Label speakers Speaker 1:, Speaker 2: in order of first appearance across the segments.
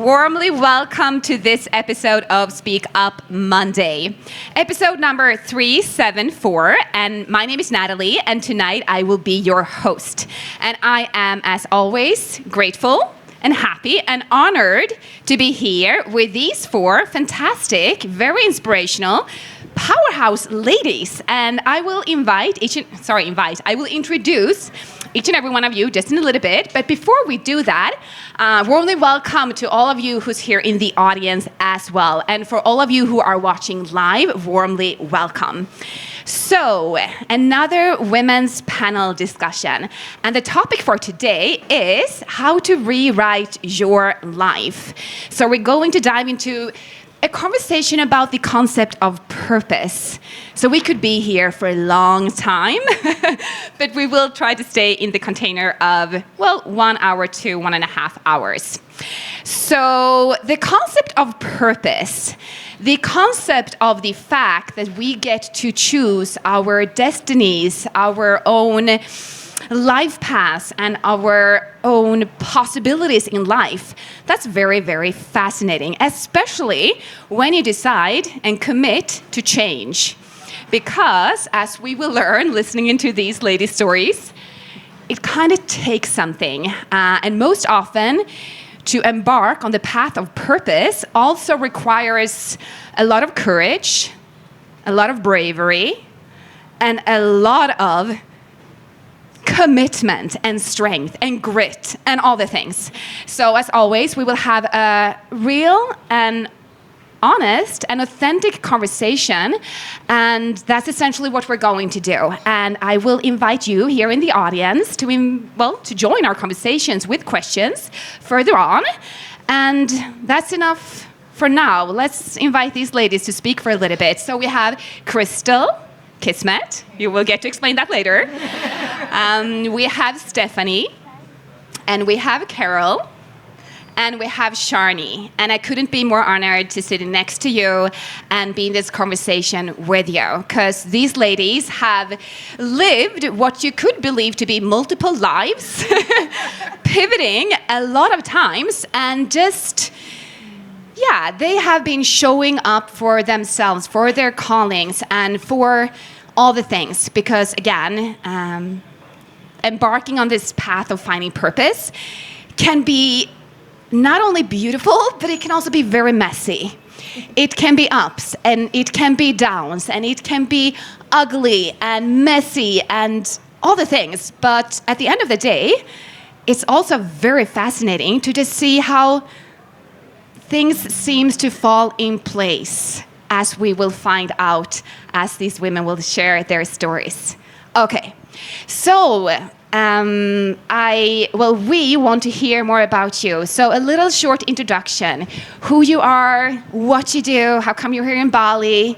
Speaker 1: warmly welcome to this episode of Speak Up Monday, episode number 374. And my name is Natalie, and tonight I will be your host. And I am, as always, grateful and happy and honored to be here with these four fantastic, very inspirational powerhouse ladies. And I will I will introduce each and every one of you just in a little bit. But before we do that, warmly welcome to all of you who's here in the audience as well. And for all of you who are watching live, warmly welcome. So, another women's panel discussion. And the topic for today is how to rewrite your life. So we're going to dive into a conversation about the concept of purpose. So we could be here for a long time, but we will try to stay in the container of, 1 hour to 1.5 hours. So the concept of purpose, the concept of the fact that we get to choose our destinies, our own life paths, and our own possibilities in life, that's very, very fascinating, especially when you decide and commit to change. Because, as we will learn listening into these ladies' stories, it kind of takes something. And most often, to embark on the path of purpose also requires a lot of courage, a lot of bravery, and a lot of commitment and strength and grit and all the things. So as always, we will have a real and honest and authentic conversation, and that's essentially what we're going to do. And I will invite you here in the audience to join our conversations with questions further on. And that's enough for now. Let's invite these ladies to speak for a little bit. So we have Krystle, Kismet, you will get to explain that later. We have Stephanie, and we have Carole, and we have Sharni. And I couldn't be more honored to sit next to you and be in this conversation with you, because these ladies have lived what you could believe to be multiple lives, pivoting a lot of times, and they have been showing up for themselves, for their callings, and for all the things. Because again, embarking on this path of finding purpose can be not only beautiful, but it can also be very messy. It can be ups, and it can be downs, and it can be ugly and messy and all the things. But at the end of the day, it's also very fascinating to just see how things seems to fall in place, as we will find out as these women will share their stories. Okay, so we want to hear more about you. So a little short introduction: who you are, what you do, how come you're here in Bali.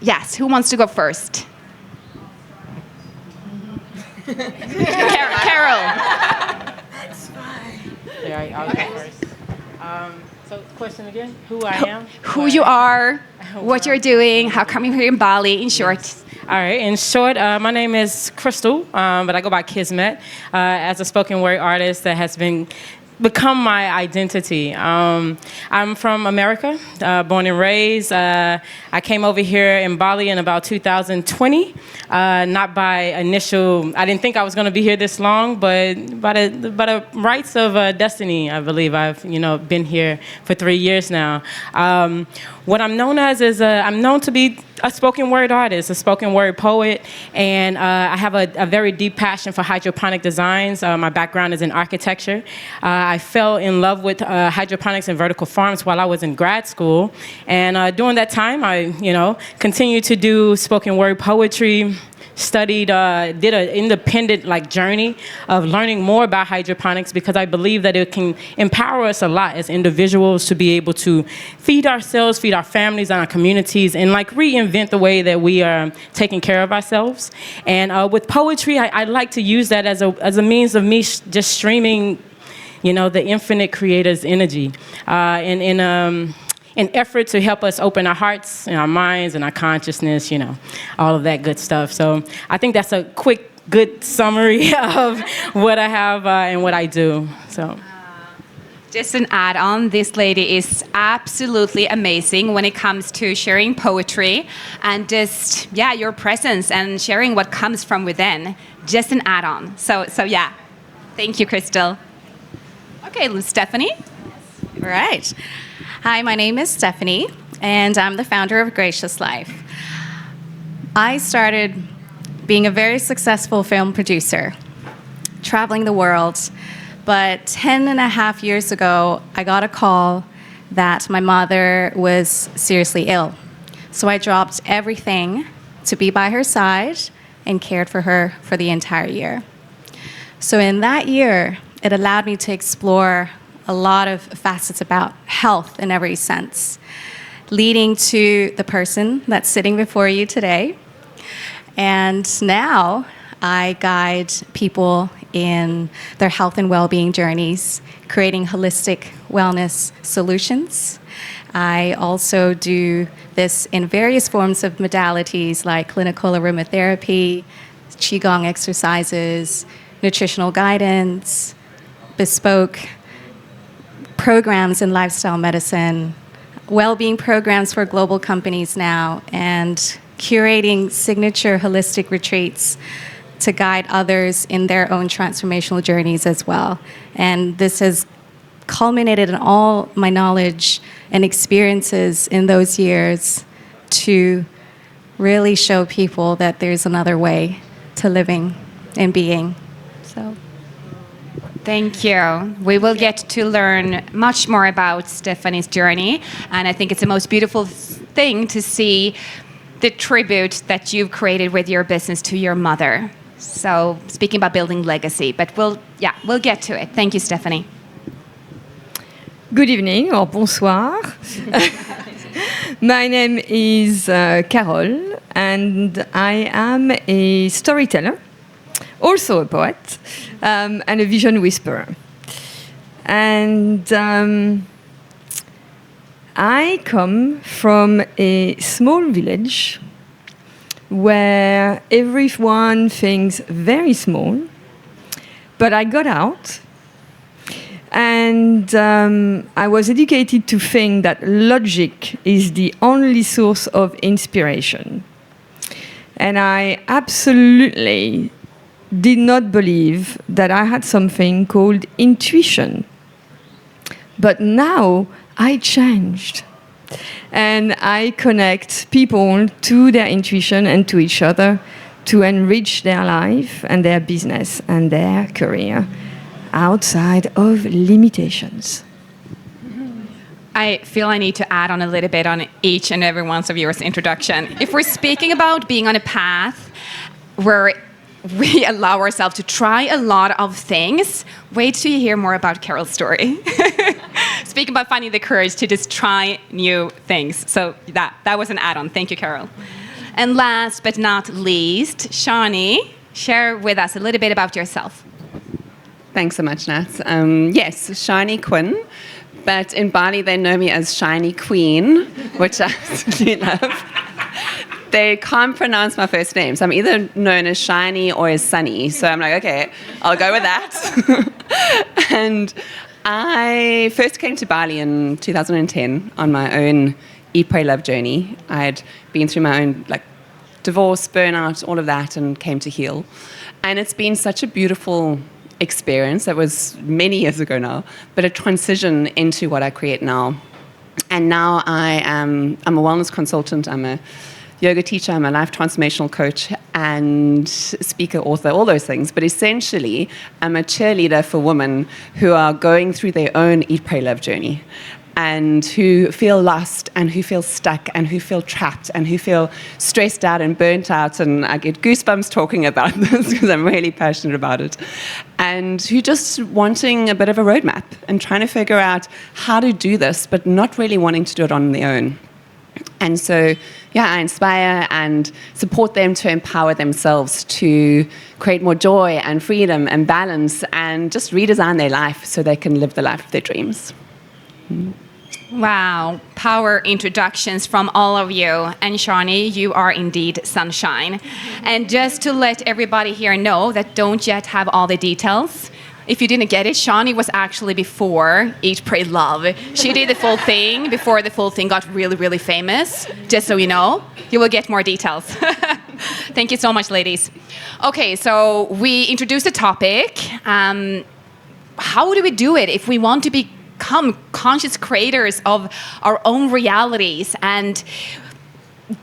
Speaker 1: Yes, who wants to go first? Carole.
Speaker 2: That's fine.
Speaker 3: Yeah, I'll go first. So, question again? Who I am?
Speaker 1: Who you are, what you're doing, how come you're here in Bali, in short.
Speaker 3: Yes. All right, in short, my name is Krystle, but I go by Kismet as a spoken word artist that has become my identity. I'm from America, born and raised. I came over here in Bali in about 2020, not by I didn't think I was going to be here this long, but by the rights of destiny, I believe I've been here for 3 years now. What I'm known as is I'm known to be a spoken word artist, a spoken word poet, and I have a very deep passion for hydroponic designs. My background is in architecture. I fell in love with hydroponics and vertical farms while I was in grad school, and during that time, I continued to do spoken word poetry. Studied, did an independent journey of learning more about hydroponics, because I believe that it can empower us a lot as individuals to be able to feed ourselves, feed our families and our communities, and reinvent the way that we are taking care of ourselves. And with poetry, I like to use that as a means of me just streaming, the infinite creator's energy, an effort to help us open our hearts and our minds and our consciousness, all of that good stuff. So I think that's a quick, good summary of what I have and what I do. So
Speaker 1: Just an add-on, this lady is absolutely amazing when it comes to sharing poetry and just, yeah, your presence and sharing what comes from within. Just an add-on. So yeah, thank you, Krystle. Okay, Stephanie.
Speaker 4: All right. Hi, my name is Stephanie, and I'm the founder of Gracious Life. I started being a very successful film producer, traveling the world. But 10 and a half years ago, I got a call that my mother was seriously ill. So I dropped everything to be by her side and cared for her for the entire year. So in that year, it allowed me to explore a lot of facets about health in every sense, leading to the person that's sitting before you today. And now I guide people in their health and well-being journeys, creating holistic wellness solutions. I also do this in various forms of modalities like clinical aromatherapy, qigong exercises, nutritional guidance, bespoke programs in lifestyle medicine, well-being programs for global companies now, and curating signature holistic retreats to guide others in their own transformational journeys as well. And this has culminated in all my knowledge and experiences in those years to really show people that there's another way to living and being. So,
Speaker 1: thank you. We will get to learn much more about Stephanie's journey, and I think it's the most beautiful thing to see the tribute that you've created with your business to your mother. So speaking about building legacy, but we'll get to it. Thank you, Stephanie.
Speaker 5: Good evening or bonsoir. My name is Carole, and I am a storyteller, also a poet, and a vision whisperer. And I come from a small village where everyone thinks very small, but I got out and I was educated to think that logic is the only source of inspiration. And I absolutely did not believe that I had something called intuition. But now I changed. And I connect people to their intuition and to each other to enrich their life and their business and their career outside of limitations.
Speaker 1: I feel I need to add on a little bit on each and every one of yours introduction. If we're speaking about being on a path where we allow ourselves to try a lot of things, wait till you hear more about Carole's story. Speaking about finding the courage to just try new things. So that was an add-on. Thank you, Carole. And last but not least, Sharni, share with us a little bit about yourself.
Speaker 6: Thanks so much, Nat. Yes, Sharni Quinn, but in Bali they know me as Shiny Queen, which I absolutely love. They can't pronounce my first name, so I'm either known as Shiny or as Sunny. So I'm like, okay, I'll go with that. And I first came to Bali in 2010 on my own Eat, Pray, Love journey. I'd been through my own divorce, burnout, all of that, and came to heal. And it's been such a beautiful experience. That was many years ago now, but a transition into what I create now. And now I'm a wellness consultant. I'm a yoga teacher, I'm a life transformational coach and speaker, author, all those things. But essentially, I'm a cheerleader for women who are going through their own Eat, Pray, Love journey and who feel lost and who feel stuck and who feel trapped and who feel stressed out and burnt out. And I get goosebumps talking about this because I'm really passionate about it. And who just wanting a bit of a roadmap and trying to figure out how to do this, but not really wanting to do it on their own. And so, I inspire and support them to empower themselves to create more joy and freedom and balance and just redesign their life so they can live the life of their dreams.
Speaker 1: Wow, power introductions from all of you. And Sharni, you are indeed sunshine. And just to let everybody here know that don't yet have all the details, if you didn't get it, Sharni was actually before Eat, Pray, Love. She did the full thing before the full thing got really, really famous. Just so you know, you will get more details. Thank you so much, ladies. Okay, so we introduced the topic. How do we do it if we want to become conscious creators of our own realities and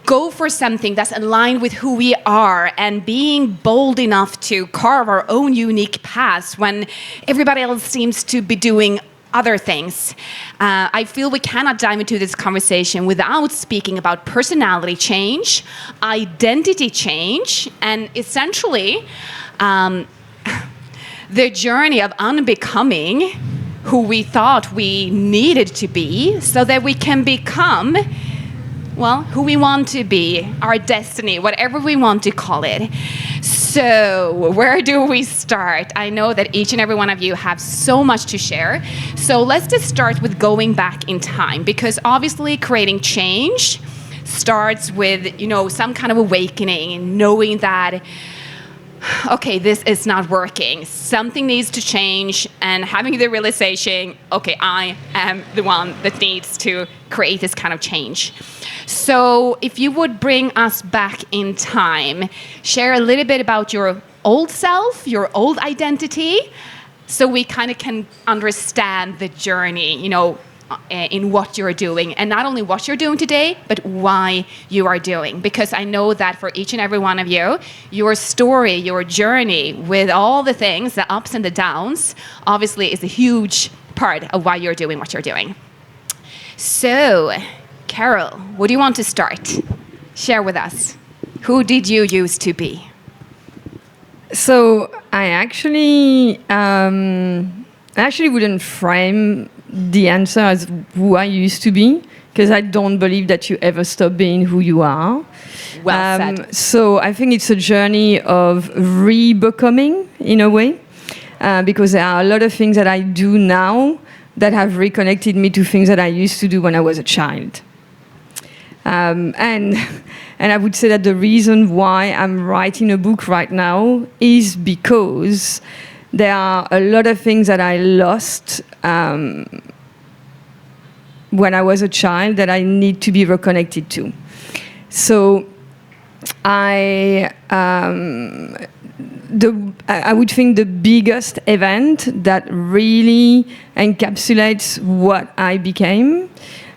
Speaker 1: go for something that's aligned with who we are and being bold enough to carve our own unique paths when everybody else seems to be doing other things? I feel we cannot dive into this conversation without speaking about personality change, identity change, and essentially the journey of unbecoming who we thought we needed to be so that we can become, well, who we want to be, our destiny, whatever we want to call it. So where do we start? I know that each and every one of you have so much to share. So let's just start with going back in time, because obviously creating change starts with, some kind of awakening and knowing that, okay, this is not working. Something needs to change, and having the realization, okay, I am the one that needs to create this kind of change. So if you would bring us back in time, share a little bit about your old self, your old identity, so we kind of can understand the journey, in what you're doing, and not only what you're doing today, but why you are doing. Because I know that for each and every one of you, your story, your journey with all the things, the ups and the downs, obviously is a huge part of why you're doing what you're doing. So, Carole, would you want to start? Share with us. Who did you used to be?
Speaker 5: So I actually wouldn't frame the answer as who I used to be, because I don't believe that you ever stop being who you are.
Speaker 1: Well said.
Speaker 5: So I think it's a journey of re-becoming, in a way, because there are a lot of things that I do now that have reconnected me to things that I used to do when I was a child. And I would say that the reason why I'm writing a book right now is because there are a lot of things that I lost when I was a child that I need to be reconnected to. So I would think the biggest event that really encapsulates what I became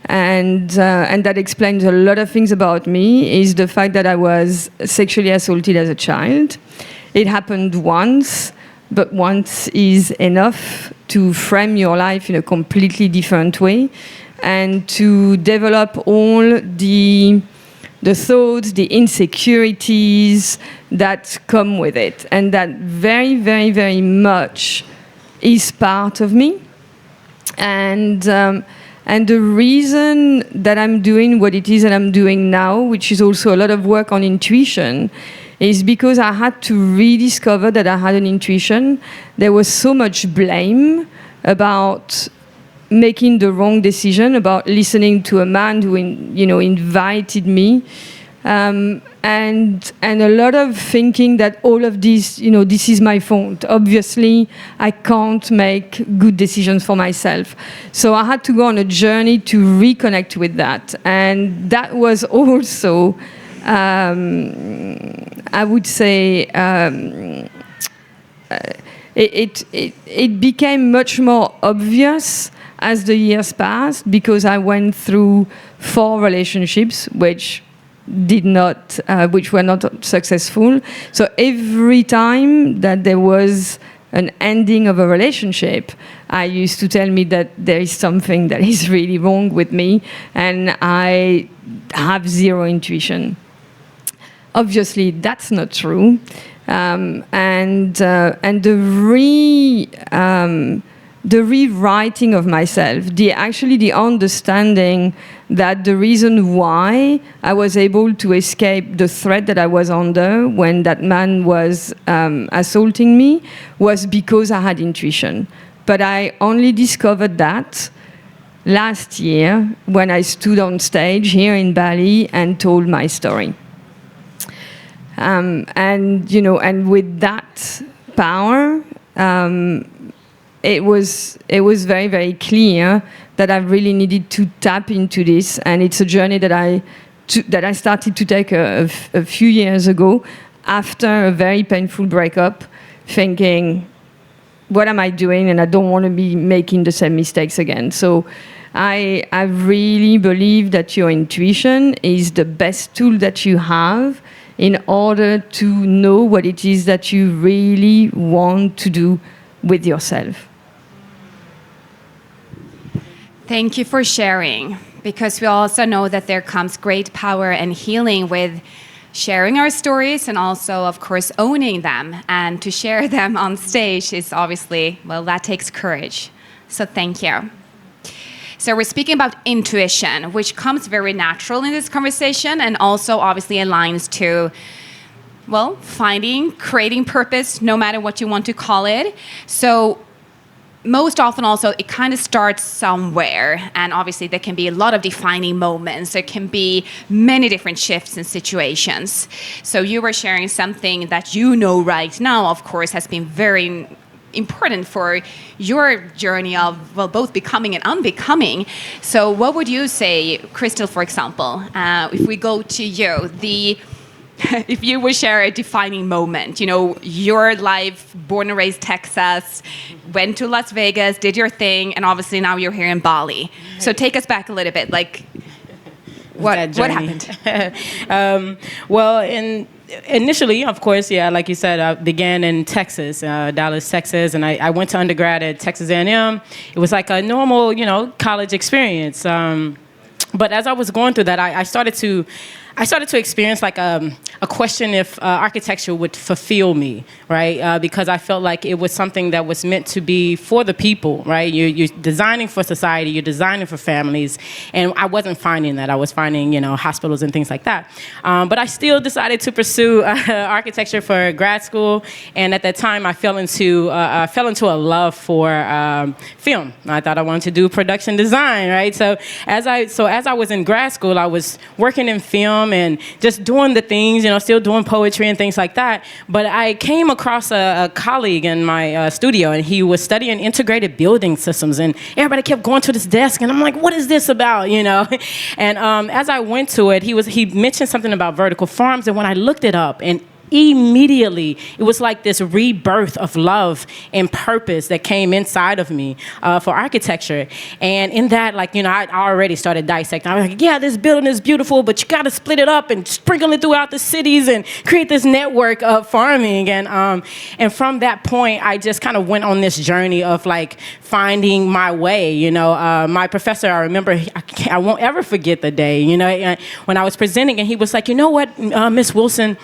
Speaker 5: and that explains a lot of things about me is the fact that I was sexually assaulted as a child. It happened once, but once is enough to frame your life in a completely different way and to develop all the thoughts, the insecurities that come with it. And that very, very, very much is part of me. And the reason that I'm doing what it is that I'm doing now, which is also a lot of work on intuition, is because I had to rediscover that I had an intuition. There was so much blame about making the wrong decision, about listening to a man who invited me, and a lot of thinking that all of this, this is my fault. Obviously, I can't make good decisions for myself. So I had to go on a journey to reconnect with that. And that was also, I would say, it became much more obvious as the years passed because I went through 4 relationships, which were not successful. So every time that there was an ending of a relationship, I used to tell me that there is something that is really wrong with me, and I have zero intuition. Obviously, that's not true, and the rewriting of myself, the understanding that the reason why I was able to escape the threat that I was under when that man was assaulting me was because I had intuition. But I only discovered that last year when I stood on stage here in Bali and told my story. And with that power, it was very, very clear that I really needed to tap into this, and it's a journey that I started to take a few years ago after a very painful breakup, thinking, what am I doing? And I don't want to be making the same mistakes again. So I really believe that your intuition is the best tool that you have in order to know what it is that you really want to do with yourself.
Speaker 1: Thank you for sharing, because we also know that there comes great power and healing with sharing our stories and also, of course, owning them. And to share them on stage is obviously, well, that takes courage. So thank you. So we're speaking about intuition, which comes very natural in this conversation and also obviously aligns to, well, finding, creating purpose, no matter what you want to call it. So most often also it kind of starts somewhere, and obviously there can be a lot of defining moments. There can be many different shifts in situations. So you were sharing something that you know right now, of course, has been very important for your journey of, well, both becoming and unbecoming. So what would you say, Krystle, for example, if we go to you, if you would share a defining moment, you know, your life, born and raised Texas, went to Las Vegas, did your thing, and obviously now you're here in Bali. So take us back a little bit, like what happened?
Speaker 3: Well, initially, of course, yeah, like you said, I began in Texas, Dallas, Texas, and I went to undergrad at Texas A&M. It was like a normal, you know, college experience. But as I was going through that, I started to experience like a question if architecture would fulfill me, right? Because I felt like it was something that was meant to be for the people, right? You're designing for society, you're designing for families, and I wasn't finding that. I was finding, you know, hospitals and things like that. But I still decided to pursue architecture for grad school, and at that time I fell into a love for film. I thought I wanted to do production design, right? So as I was in grad school, I was working in film and just doing the things, you know, still doing poetry and things like that. But I came across a colleague in my studio, and he was studying integrated building systems, and everybody kept going to this desk, and I'm like, what is this about, you know? And as I went to it, he mentioned something about vertical farms, and when I looked it up, and immediately it was like this rebirth of love and purpose that came inside of me for architecture. And in that, like, you know, I already started dissecting. I was like, yeah, this building is beautiful, but you got to split it up and sprinkle it throughout the cities and create this network of farming. And from that point, I just kind of went on this journey of like finding my way. You know, my professor, I remember, I won't ever forget the day, you know, when I was presenting, and he was like, you know what, Miss Wilson,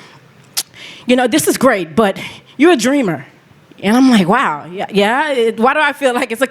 Speaker 3: you know, this is great, but you're a dreamer. And I'm like, wow, yeah. Why do I feel like it's what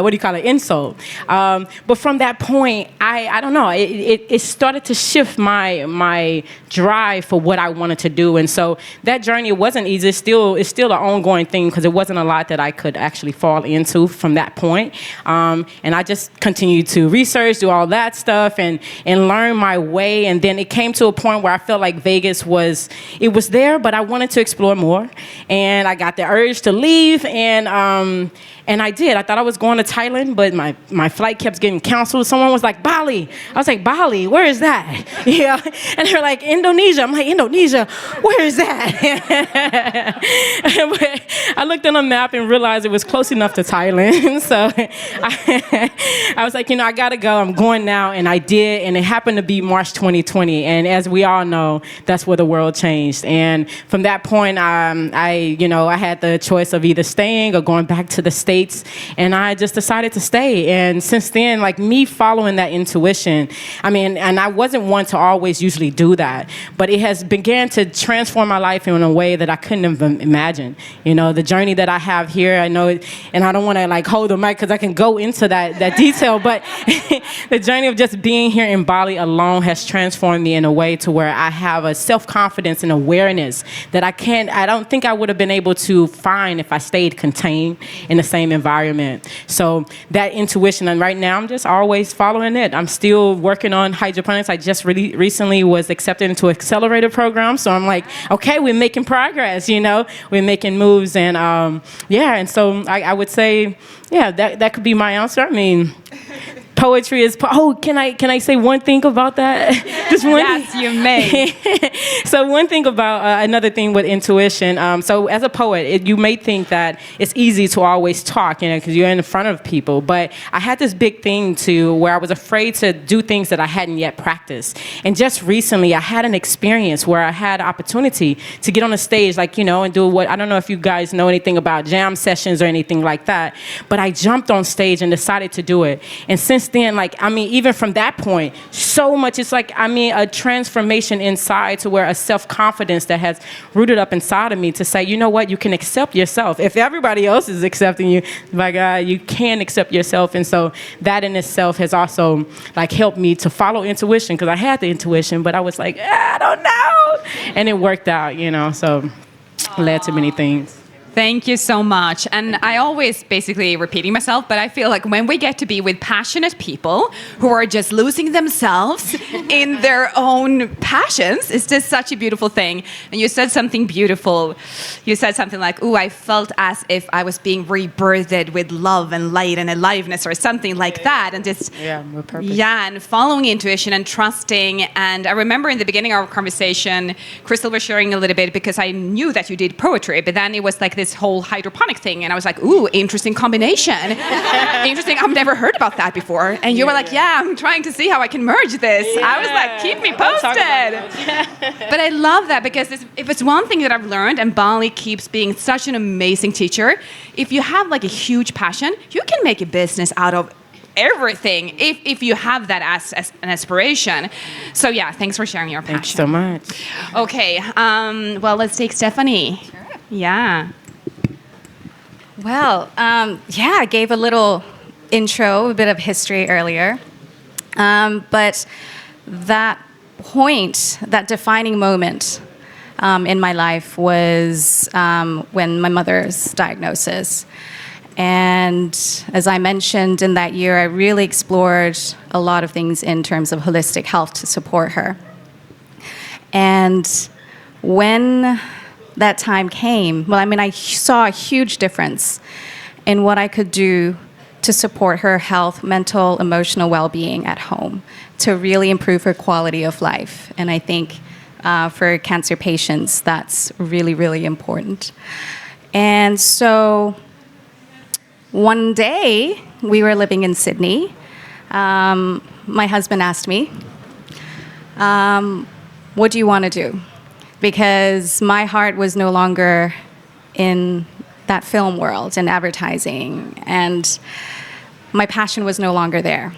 Speaker 3: do you call it, insult? But from that point, I don't know. It started to shift my drive for what I wanted to do, and so that journey wasn't easy. It's still an ongoing thing because it wasn't a lot that I could actually fall into from that point. And I just continued to research, do all that stuff, and learn my way. And then it came to a point where I felt like Vegas was there, but I wanted to explore more. And I got the urge to leave, and I did. I thought I was going to Thailand, but my flight kept getting canceled. Someone was like, Bali. I was like, Bali, where is that? Yeah. And they're like, Indonesia. I'm like, Indonesia, where is that? I looked on a map and realized it was close enough to Thailand. So I was like, you know, I got to go. I'm going now. And I did. And it happened to be March 2020. And as we all know, that's where the world changed. And from that point, I had the choice of either staying or going back to the States, and I just decided to stay. And since then, like, me following that intuition, and I wasn't one to always usually do that, but it has began to transform my life in a way that I couldn't have imagined. You know, the journey that I have here, I know, and I don't want to like hold the mic because I can go into that detail, but the journey of just being here in Bali alone has transformed me in a way to where I have a self-confidence and awareness that I don't think I would have been able to find if I stayed contained in the same environment. So that intuition, and right now I'm just always following it. I'm still working on hydroponics. I just really recently was accepted into an accelerator program. So I'm like, okay, we're making progress, you know, we're making moves. And And and so I would say, that could be my answer. I mean, poetry is. Can I say one thing about that? Just one.
Speaker 1: Yes, you may.
Speaker 3: So one thing about another thing with intuition. So as a poet, you may think that it's easy to always talk, because you're in front of people. But I had this big thing where I was afraid to do things that I hadn't yet practiced. And just recently, I had an experience where I had an opportunity to get on a stage, and do what, I don't know if you guys know anything about jam sessions or anything like that, but I jumped on stage and decided to do it. And since then, even from that point, so much, it's a transformation inside to where a self-confidence that has rooted up inside of me to say, you know what, you can accept yourself. If everybody else is accepting you, my God, you can accept yourself. And so that in itself has also helped me to follow intuition, because I had the intuition, but I was like, I don't know. And it worked out, so led to many things.
Speaker 1: Thank you so much. And I always basically repeating myself, but I feel like when we get to be with passionate people who are just losing themselves in their own passions, it's just such a beautiful thing. And you said something beautiful. You said something like, ooh, I felt as if I was being rebirthed with love and light and aliveness or something like that. And just,
Speaker 3: with purpose.
Speaker 1: Yeah, and following intuition and trusting. And I remember in the beginning of our conversation, Krystle was sharing a little bit because I knew that you did poetry, but then it was like this whole hydroponic thing, and I was like, ooh, interesting combination. Interesting, I've never heard about that before. And you were like, I'm trying to see how I can merge this. I was like, keep me posted. But I love that, because if it's one thing that I've learned, and Bali keeps being such an amazing teacher, if you have a huge passion, you can make a business out of everything if you have that as an aspiration. So thanks for sharing your passion.
Speaker 3: Thanks so much.
Speaker 1: Okay, well, let's take Stephanie. Sure. Yeah.
Speaker 4: Well, I gave a little intro, a bit of history earlier. But that point, that defining moment in my life was when my mother's diagnosis. And as I mentioned, in that year, I really explored a lot of things in terms of holistic health to support her. And when that time came, I saw a huge difference in what I could do to support her health, mental, emotional well-being at home, to really improve her quality of life. And I think for cancer patients, that's really, really important. And so one day, we were living in Sydney. My husband asked me, what do you want to do? Because my heart was no longer in that film world and advertising, and my passion was no longer there.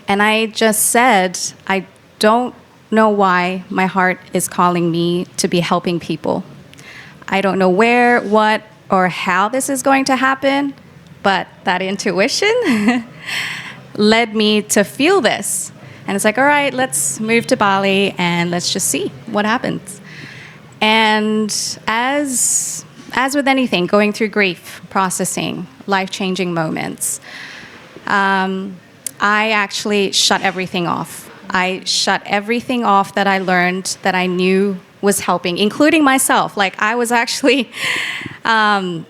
Speaker 4: And I just said, I don't know why my heart is calling me to be helping people. I don't know where, what, or how this is going to happen, but that intuition led me to feel this. And it's like, all right, let's move to Bali and let's just see what happens. And as with anything, going through grief, processing, life-changing moments, I actually shut everything off. I shut everything off that I learned that I knew was helping, including myself. I was actually, I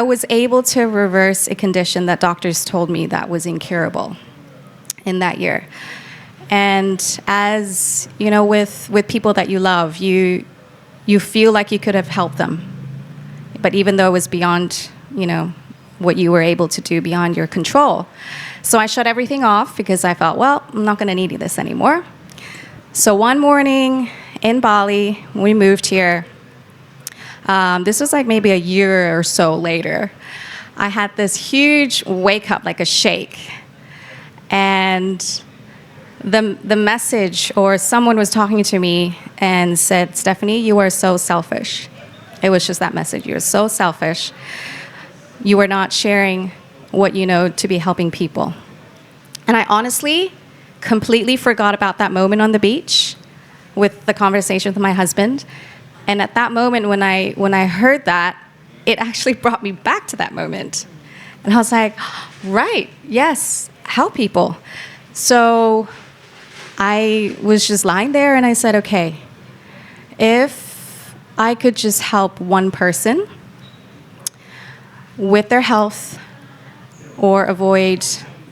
Speaker 4: was able to reverse a condition that doctors told me that was incurable in that year. And as you know, with people that you love, you feel like you could have helped them, but even though it was beyond what you were able to do, beyond your control. So I shut everything off because I felt, well, I'm not going to need this anymore. So one morning in Bali, we moved here. This was maybe a year or so later. I had this huge wake up, like a shake. And the message, or someone was talking to me and said, Stephanie, you are so selfish. It was just that message. You're so selfish. You are not sharing what you know to be helping people. And I honestly completely forgot about that moment on the beach with the conversation with my husband. And at that moment, when I heard that, it actually brought me back to that moment. And I was like, right, yes, help people. So I was just lying there and I said, okay, if I could just help one person with their health or avoid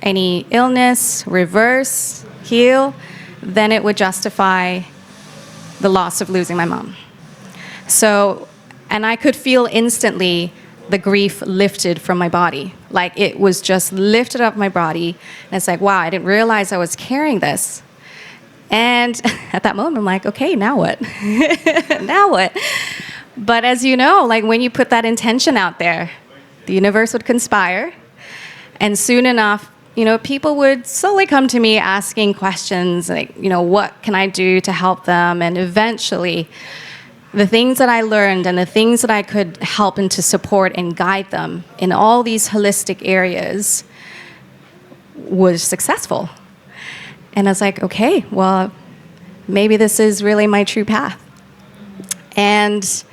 Speaker 4: any illness, reverse, heal, then it would justify the loss of losing my mom. So, and I could feel instantly the grief lifted from my body. Like it was just lifted up my body. And it's like, wow, I didn't realize I was carrying this. And at that moment, I'm like, okay, now what? Now what? But as you know, like when you put that intention out there, the universe would conspire. And soon enough, people would slowly come to me asking questions like, what can I do to help them? And eventually, the things that I learned and the things that I could help and to support and guide them in all these holistic areas was successful. And I was like, okay, well, maybe this is really my true path. And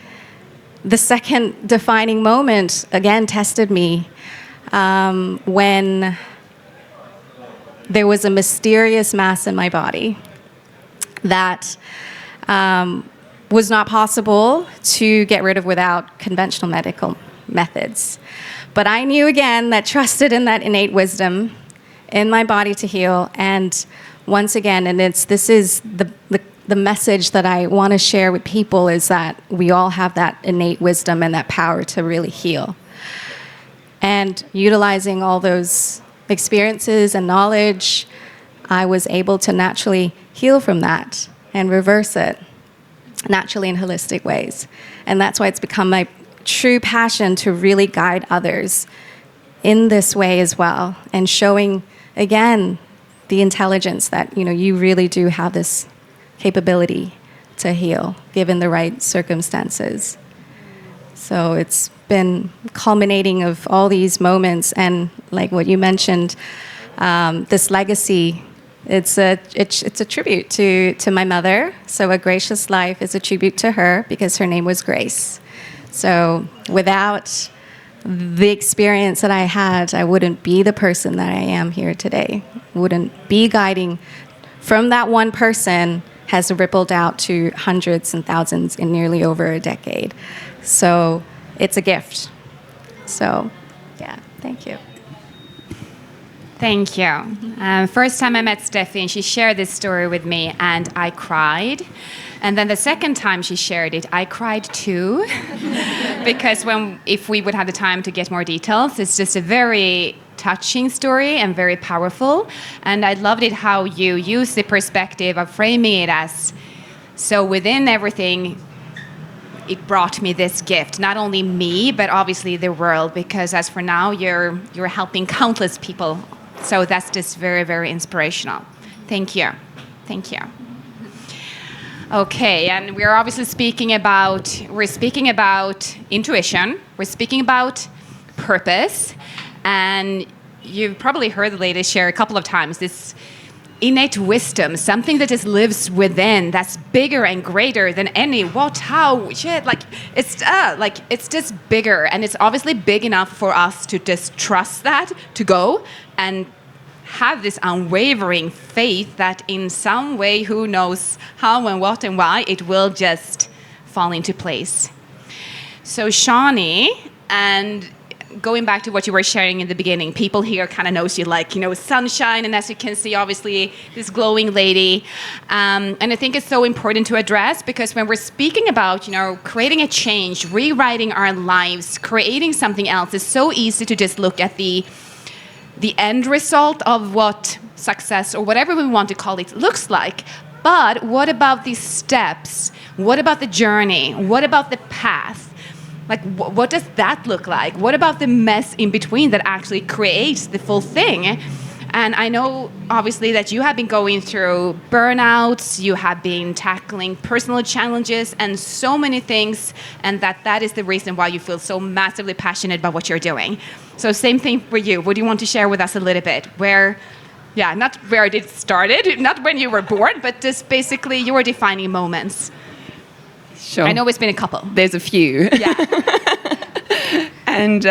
Speaker 4: the second defining moment, again, tested me when there was a mysterious mass in my body that was not possible to get rid of without conventional medical methods. But I knew again that trusted in that innate wisdom in my body to heal. And once again, and this is the message that I want to share with people is that we all have that innate wisdom and that power to really heal. And utilizing all those experiences and knowledge, I was able to naturally heal from that and reverse it naturally in holistic ways. And that's why it's become my true passion to really guide others in this way as well, and showing, again, the intelligence that, you really do have this capability to heal, given the right circumstances. So it's been culminating of all these moments, and like what you mentioned, this legacy, it's a tribute to my mother. So A Gracious Life is a tribute to her because her name was Grace. So without the experience that I had, I wouldn't be the person that I am here today. Wouldn't be guiding. From that one person has rippled out to hundreds and thousands in nearly over a decade. So it's a gift. So, yeah, thank you.
Speaker 1: Thank you. First time I met Steffi, and she shared this story with me, and I cried. And then the second time she shared it, I cried too, because if we would have the time to get more details, it's just a very touching story and very powerful. And I loved it how you used the perspective of framing it as, so within everything, it brought me this gift, not only me, but obviously the world, because as for now, you're helping countless people. So that's just very, very inspirational. Thank you. Thank you. Okay, and we're obviously speaking about intuition, we're speaking about purpose, and you've probably heard the lady share a couple of times this innate wisdom, something that just lives within, that's bigger and greater than any what, how, shit, it's just bigger, and it's obviously big enough for us to just trust that, to go and have this unwavering faith that in some way, who knows how and what and why, it will just fall into place. So Sharni, and going back to what you were sharing in the beginning, people here kind of knows you like, sunshine, and as you can see, obviously, this glowing lady. And I think it's so important to address, because when we're speaking about, creating a change, rewriting our lives, creating something else, it's so easy to just look at the end result of what success, or whatever we want to call it, looks like. But what about these steps? What about the journey? What about the path? Like, what does that look like? What about the mess in between that actually creates the full thing? And I know, obviously, that you have been going through burnouts, you have been tackling personal challenges and so many things, and that is the reason why you feel so massively passionate about what you're doing. So same thing for you. What do you want to share with us a little bit? Not where it started, not when you were born, but just basically your defining moments.
Speaker 6: Sure.
Speaker 1: I know it's been a couple.
Speaker 6: There's a few.
Speaker 1: Yeah.
Speaker 6: And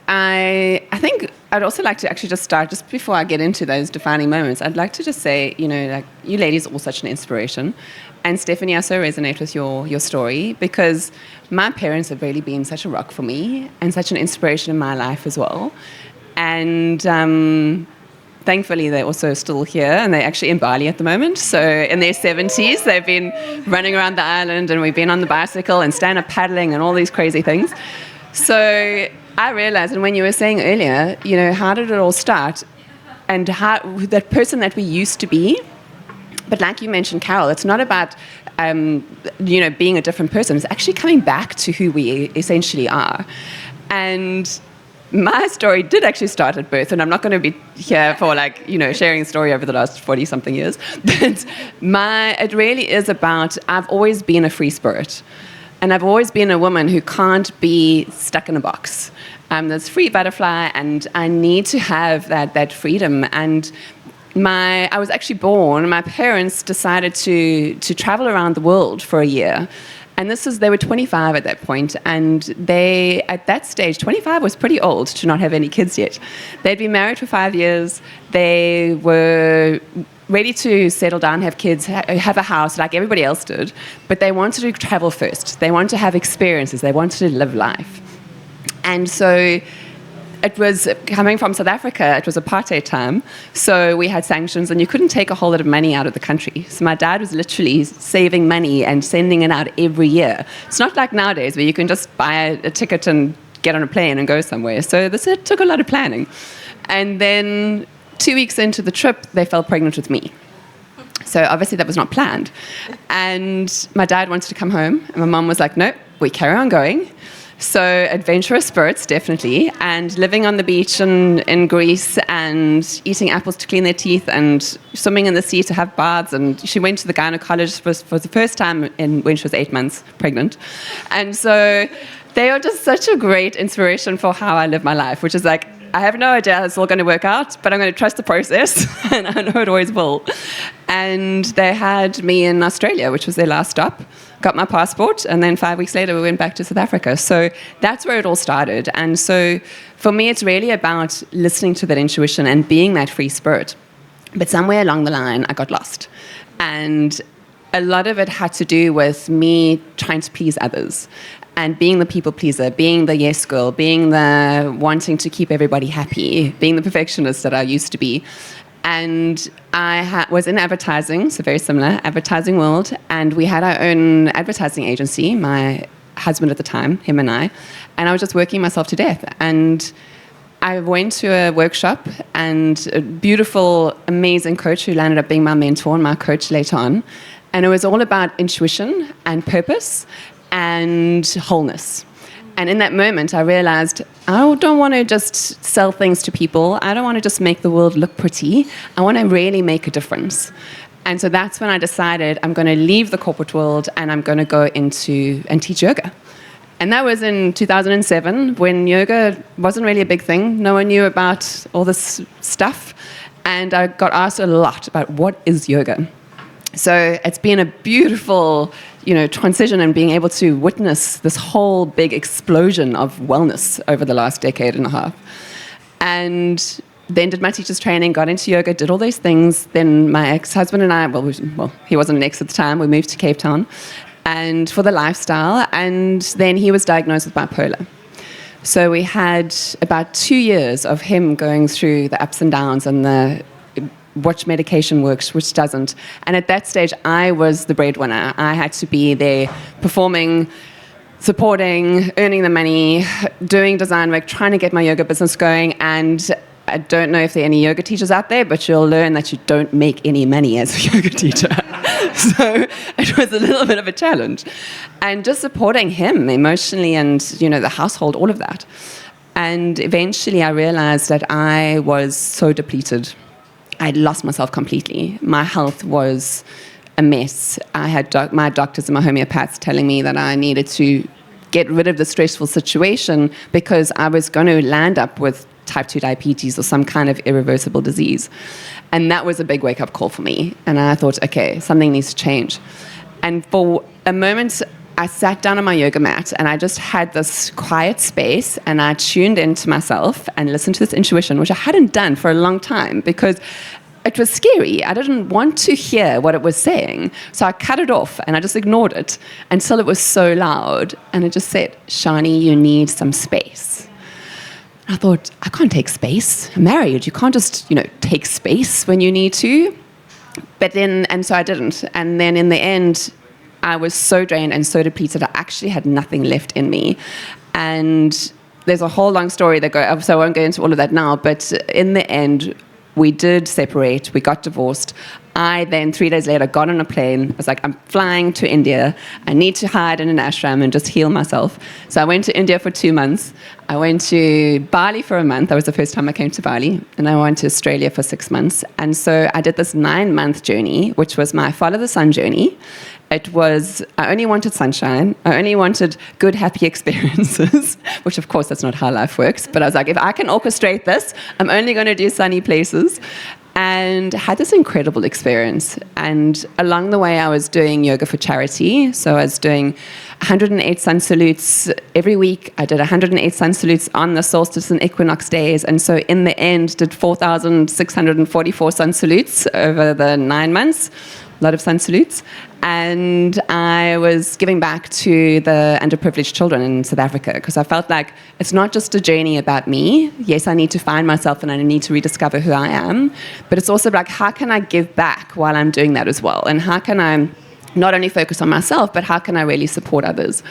Speaker 6: I think I'd also like to actually just start, just before I get into those defining moments, I'd like to just say, you ladies are all such an inspiration. And Stephanie, I so resonate with your story because my parents have really been such a rock for me and such an inspiration in my life as well. And thankfully, they're also still here, and they're actually in Bali at the moment. So in their 70s, they've been running around the island, and we've been on the bicycle and stand-up paddling and all these crazy things. So I realized, and when you were saying earlier, how did it all start? And how that person that we used to be. But like you mentioned, Carole, it's not about being a different person. It's actually coming back to who we essentially are. And my story did actually start at birth, and I'm not going to be here for sharing a story over the last 40-something years. But it really is about, I've always been a free spirit. And I've always been a woman who can't be stuck in a box. There's free butterfly, and I need to have that freedom. And I was actually born, my parents decided to travel around the world for a year. And they were 25 at that point, and at that stage, 25 was pretty old to not have any kids yet. They'd been married for 5 years. They were ready to settle down, have kids, have a house like everybody else did, but they wanted to travel first. They wanted to have experiences. They wanted to live life. And so it was coming from South Africa, it was apartheid time, so we had sanctions and you couldn't take a whole lot of money out of the country. So my dad was literally saving money and sending it out every year. It's not like nowadays where you can just buy a ticket and get on a plane and go somewhere. So it took a lot of planning. And then 2 weeks into the trip, they fell pregnant with me. So obviously that was not planned. And my dad wanted to come home, and my mom was like, nope, we carry on going. So adventurous spirits, definitely, and living on the beach in Greece and eating apples to clean their teeth and swimming in the sea to have baths. And she went to the gynecologist for the first time when she was 8 months pregnant. And so they are just such a great inspiration for how I live my life, which is like, I have no idea how it's all going to work out, but I'm going to trust the process, and I know it always will. And they had me in Australia, which was their last stop, got my passport, and then 5 weeks later we went back to South Africa. So that's where it all started. And so for me, it's really about listening to that intuition and being that free spirit. But somewhere along the line, I got lost. And a lot of it had to do with me trying to please others. And being the people pleaser, being the yes girl, being the wanting to keep everybody happy, being the perfectionist that I used to be. And I was in advertising, so very similar, advertising world, and we had our own advertising agency, my husband at the time, him and I was just working myself to death. And I went to a workshop, and a beautiful, amazing coach who landed up being my mentor and my coach later on. And it was all about intuition and purpose and wholeness. And in that moment, I realized I don't want to just sell things to people. I don't want to just make the world look pretty. I want to really make a difference. And so that's when I decided I'm going to leave the corporate world and I'm going to go into and teach yoga. And that was in 2007 when yoga wasn't really a big thing. No one knew about all this stuff. And I got asked a lot about what is yoga. So it's been a beautiful, transition and being able to witness this whole big explosion of wellness over the last decade and a half. And then did my teacher's training, got into yoga, did all these things. Then my ex-husband and I, he wasn't an ex at the time, we moved to Cape Town and for the lifestyle. And then he was diagnosed with bipolar. So we had about 2 years of him going through the ups and downs and which medication works, which doesn't. And at that stage, I was the breadwinner. I had to be there performing, supporting, earning the money, doing design work, trying to get my yoga business going. And I don't know if there are any yoga teachers out there, but you'll learn that you don't make any money as a yoga teacher. So it was a little bit of a challenge. And just supporting him emotionally and, the household, all of that. And eventually I realized that I was so depleted. I'd lost myself completely. My health was a mess. I had my doctors and my homeopaths telling me that I needed to get rid of the stressful situation because I was going to land up with type 2 diabetes or some kind of irreversible disease. And that was a big wake-up call for me. And I thought, okay, something needs to change. And for a moment, I sat down on my yoga mat and I just had this quiet space and I tuned into myself and listened to this intuition, which I hadn't done for a long time because it was scary. I didn't want to hear what it was saying. So I cut it off and I just ignored it until it was so loud. And it just said, Sharni, you need some space. And I thought, I can't take space. I'm married. You can't just, take space when you need to. And so I didn't. And then in the end, I was so drained and so depleted, I actually had nothing left in me. And there's a whole long story so I won't go into all of that now, but in the end, we did separate, we got divorced. I then, 3 days later, got on a plane. I was like, I'm flying to India. I need to hide in an ashram and just heal myself. So I went to India for 2 months. I went to Bali for a month. That was the first time I came to Bali. And I went to Australia for 6 months. And so I did this 9-month journey, which was my Follow the Sun journey. I only wanted sunshine. I only wanted good, happy experiences, which of course that's not how life works. But I was like, if I can orchestrate this, I'm only going to do sunny places. And had this incredible experience. And along the way, I was doing yoga for charity. So I was doing 108 sun salutes every week. I did 108 sun salutes on the solstice and equinox days. And so in the end, did 4,644 sun salutes over the 9 months. A lot of sun salutes. And I was giving back to the underprivileged children in South Africa because I felt like it's not just a journey about me. Yes, I need to find myself and I need to rediscover who I am. But it's also like, how can I give back while I'm doing that as well? And how can I not only focus on myself, but how can I really support others?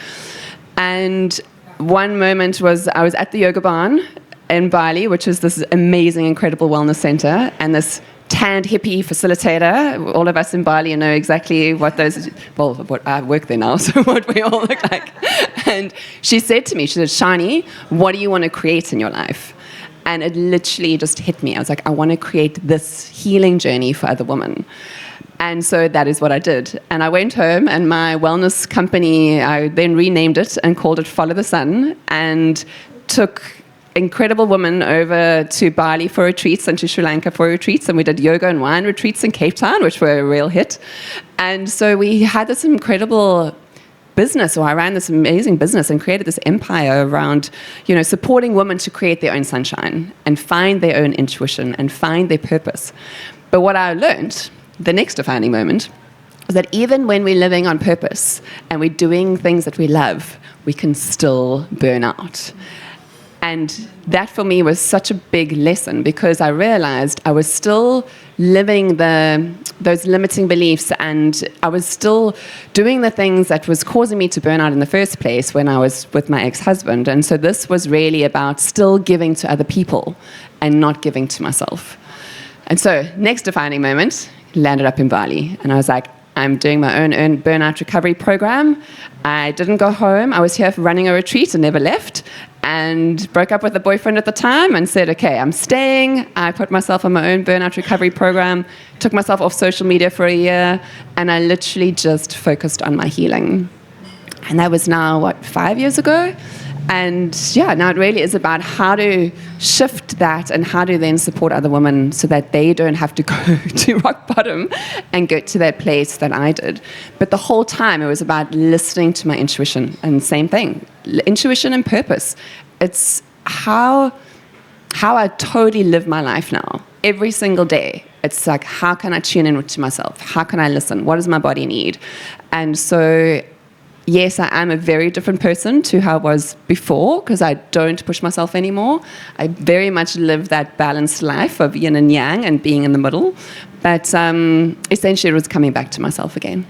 Speaker 6: And one moment was I was at the Yoga Barn in Bali, which is this amazing, incredible wellness center, and this tanned hippie facilitator. All of us in Bali know exactly what I work there now, so what we all look like. And she said to me, she said, Sharni, what do you want to create in your life? And it literally just hit me. I was like, I want to create this healing journey for other women. And so that is what I did. And I went home and my wellness company, I then renamed it and called it Follow the Sun, and took incredible women over to Bali for retreats and to Sri Lanka for retreats, and we did yoga and wine retreats in Cape Town, which were a real hit. And so we had this incredible business, or I ran this amazing business and created this empire around, supporting women to create their own sunshine and find their own intuition and find their purpose. But what I learned, the next defining moment, is that even when we're living on purpose and we're doing things that we love, we can still burn out. And that for me was such a big lesson because I realized I was still living those limiting beliefs, and I was still doing the things that was causing me to burn out in the first place when I was with my ex-husband. And so this was really about still giving to other people and not giving to myself. And so next defining moment, landed up in Bali. And I was like, I'm doing my own burnout recovery program. I didn't go home. I was here for running a retreat and never left, and broke up with a boyfriend at the time and said, okay, I'm staying. I put myself on my own burnout recovery program, took myself off social media for a year, and I literally just focused on my healing. And that was now, 5 years ago? And now it really is about how to shift that and how to then support other women so that they don't have to go to rock bottom and get to that place that I did. But the whole time it was about listening to my intuition, and same thing, intuition and purpose. It's how I totally live my life now. Every single day, it's like, how can I tune in to myself? How can I listen? What does my body need? And so yes, I am a very different person to how I was before because I don't push myself anymore. I very much live that balanced life of yin and yang and being in the middle. But essentially, it was coming back to myself again.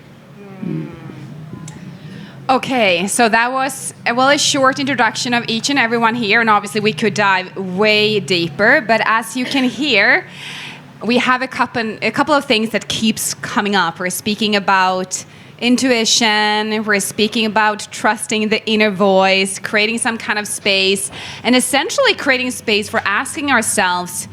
Speaker 1: Okay, so that was a short introduction of each and everyone here, and obviously we could dive way deeper. But as you can hear, we have a couple of things that keeps coming up. We're speaking about intuition, we're speaking about trusting the inner voice, creating some kind of space, and essentially creating space for asking ourselves,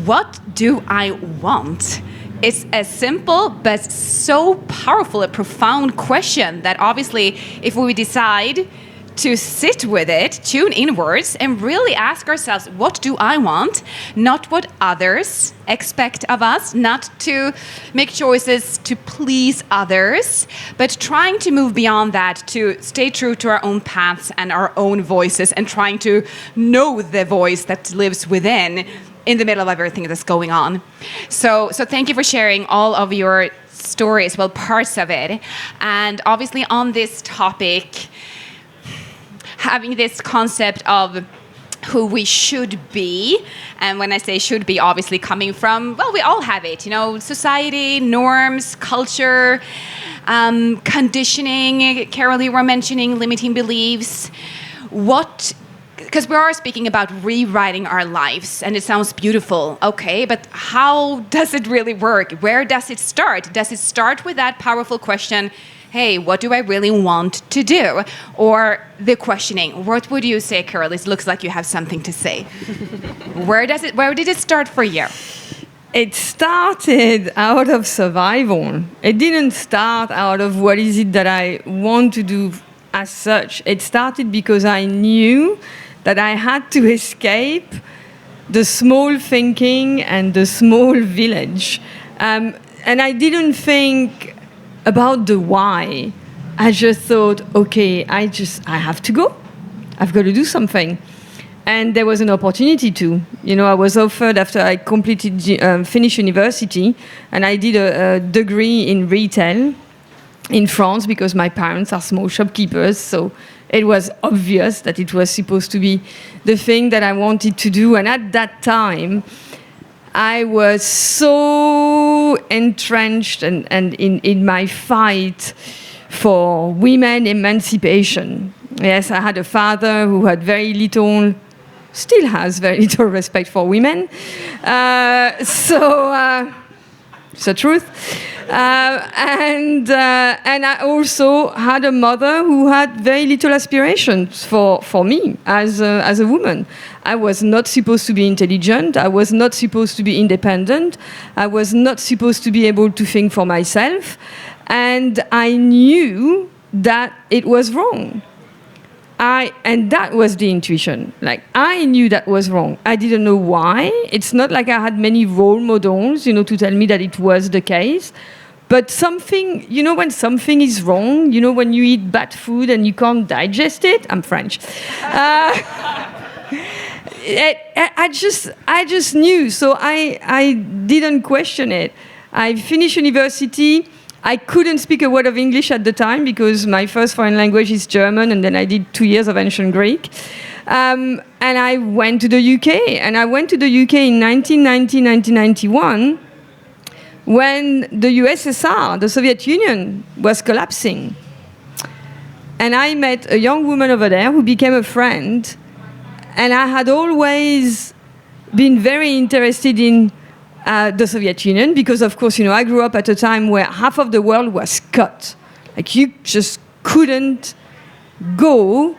Speaker 1: what do I want? It's a simple but so powerful, a profound question that obviously if we decide to sit with it, tune inwards, and really ask ourselves, what do I want? Not what others expect of us, not to make choices to please others, but trying to move beyond that, to stay true to our own paths and our own voices, and trying to know the voice that lives within. in the middle of everything that's going on. So thank you for sharing all of your stories, well, parts of it. And obviously on this topic, having this concept of who we should be, and when I say should be, obviously coming from, well, we all have it, society, norms, culture, conditioning. Carole, you were mentioning limiting beliefs. Because we are speaking about rewriting our lives, and it sounds beautiful, okay, but how does it really work? Where does it start? Does it start with that powerful question, hey, what do I really want to do? Or the questioning, what would you say, Carole? It looks like you have something to say. Where did it start for you?
Speaker 5: It started out of survival. It didn't start out of what is it that I want to do as such. It started because I knew that I had to escape the small thinking and the small village. And I didn't think about the why. I just thought, okay, I have to go. I've got to do something. And there was an opportunity to. I was offered after I finished university, and I did a degree in retail in France because my parents are small shopkeepers, so it was obvious that it was supposed to be the thing that I wanted to do. And at that time, I was so entrenched and in my fight for women emancipation. Yes, I had a father who had still has very little respect for women. It's the truth. And I also had a mother who had very little aspirations for me as a woman. I was not supposed to be intelligent. I was not supposed to be independent. I was not supposed to be able to think for myself. And I knew that it was wrong. And that was the intuition. Like, I knew that was wrong. I didn't know why. It's not like I had many role models, to tell me that it was the case. But something, when something is wrong, when you eat bad food and you can't digest it, I'm French. I just knew. So I didn't question it. I finished university. I couldn't speak a word of English at the time because my first foreign language is German, and then I did 2 years of ancient Greek. And I went to the UK. And I went to the UK in 1991 when the USSR, the Soviet Union, was collapsing. And I met a young woman over there who became a friend. And I had always been very interested in the Soviet Union because, of course, I grew up at a time where half of the world was cut. Like, you just couldn't go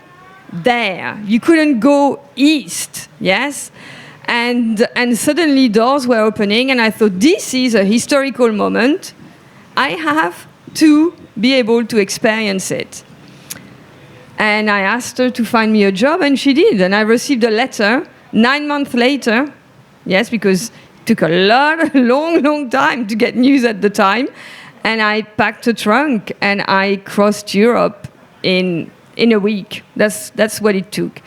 Speaker 5: there. You couldn't go east, yes? And suddenly doors were opening, and I thought, this is a historical moment. I have to be able to experience it. And I asked her to find me a job, and she did. And I received a letter 9 months later, yes, because it took a long time to get news at the time. And I packed a trunk, and I crossed Europe in a week. That's what it took.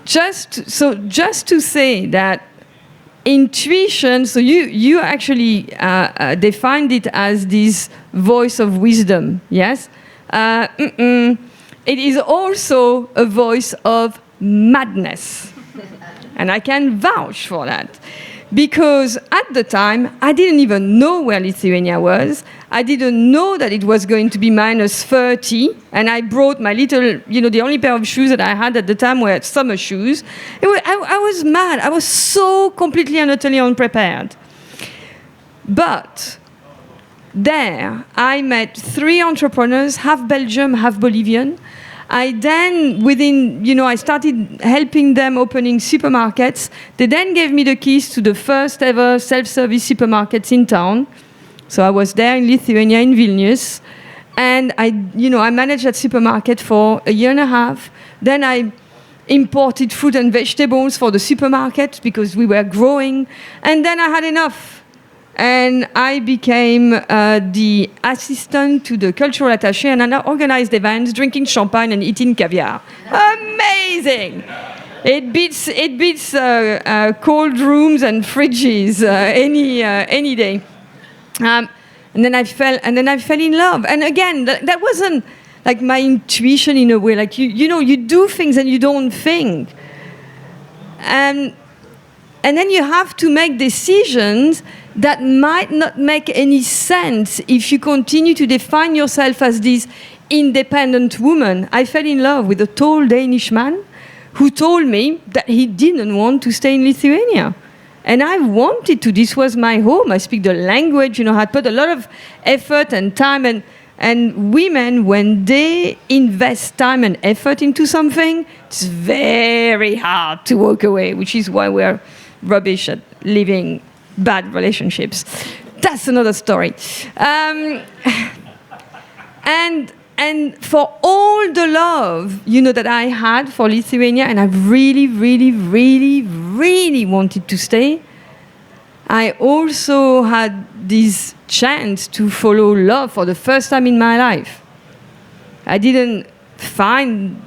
Speaker 5: Just to say that intuition, so you actually defined it as this voice of wisdom, yes? It is also a voice of madness. And I can vouch for that. Because at the time, I didn't even know where Lithuania was. I didn't know that it was going to be minus 30. And I brought my little, the only pair of shoes that I had at the time were summer shoes. I was mad. I was so completely and utterly unprepared. But there, I met 3 entrepreneurs, half Belgium, half Bolivian. I then, I started helping them opening supermarkets. They then gave me the keys to the first ever self-service supermarkets in town. So I was there in Lithuania, in Vilnius. And I managed that supermarket for a year and a half. Then I imported fruit and vegetables for the supermarket because we were growing. And then I had enough. And I became the assistant to the cultural attaché, and I organized events, drinking champagne and eating caviar. Amazing! It beats cold rooms and fridges any day. And then I fell in love. And again, that wasn't like my intuition in a way. Like you do things and you don't think. And then you have to make decisions that might not make any sense if you continue to define yourself as this independent woman. I fell in love with a tall Danish man who told me that he didn't want to stay in Lithuania. And I wanted to. This was my home. I speak the language, I had put a lot of effort and time. And women, when they invest time and effort into something, it's very hard to walk away, which is why we're rubbish at living bad relationships. That's another story. And for all the love, that I had for Lithuania, and I really, really, really, really wanted to stay, I also had this chance to follow love for the first time in my life. I didn't find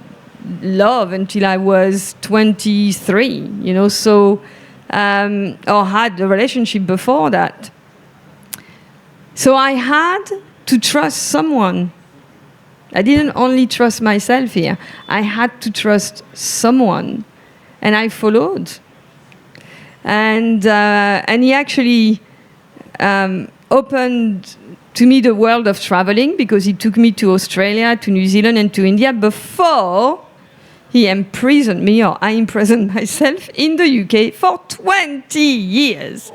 Speaker 5: love until I was 23, or had a relationship before that. So I had to trust someone. I didn't only trust myself here. I had to trust someone, and I followed. And he actually opened to me the world of traveling, because he took me to Australia, to New Zealand, and to India before he imprisoned me, or I imprisoned myself in the UK for 20 years,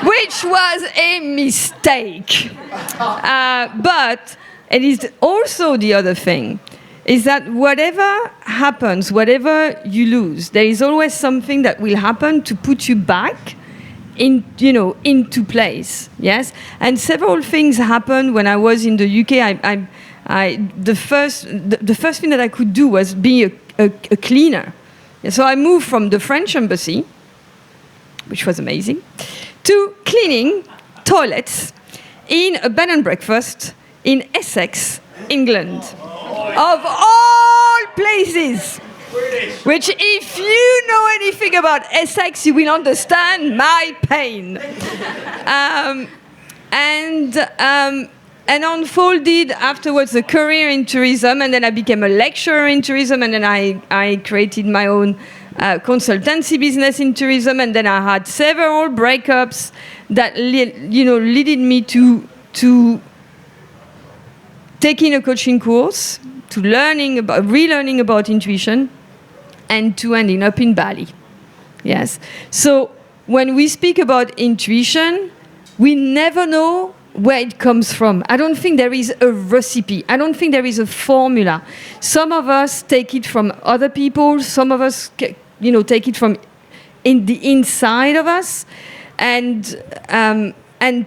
Speaker 5: which was a mistake. But it is also the other thing, is that whatever happens, whatever you lose, there is always something that will happen to put you back into place. Yes, and several things happened when I was in the UK. The first thing that I could do was be a cleaner. So I moved from the French embassy, which was amazing, to cleaning toilets in a bed and breakfast in Essex, England, of all places. Which, if you know anything about Essex, you will understand my pain. And unfolded afterwards a career in tourism, and then I became a lecturer in tourism, and then I created my own consultancy business in tourism, and then I had several breakups that led me to taking a coaching course, to relearning about intuition, and to ending up in Bali. Yes. So when we speak about intuition, we never know where it comes from. I don't think there is a recipe. I don't think there is a formula. Some of us take it from other people. Some of us, take it from in the inside of us, and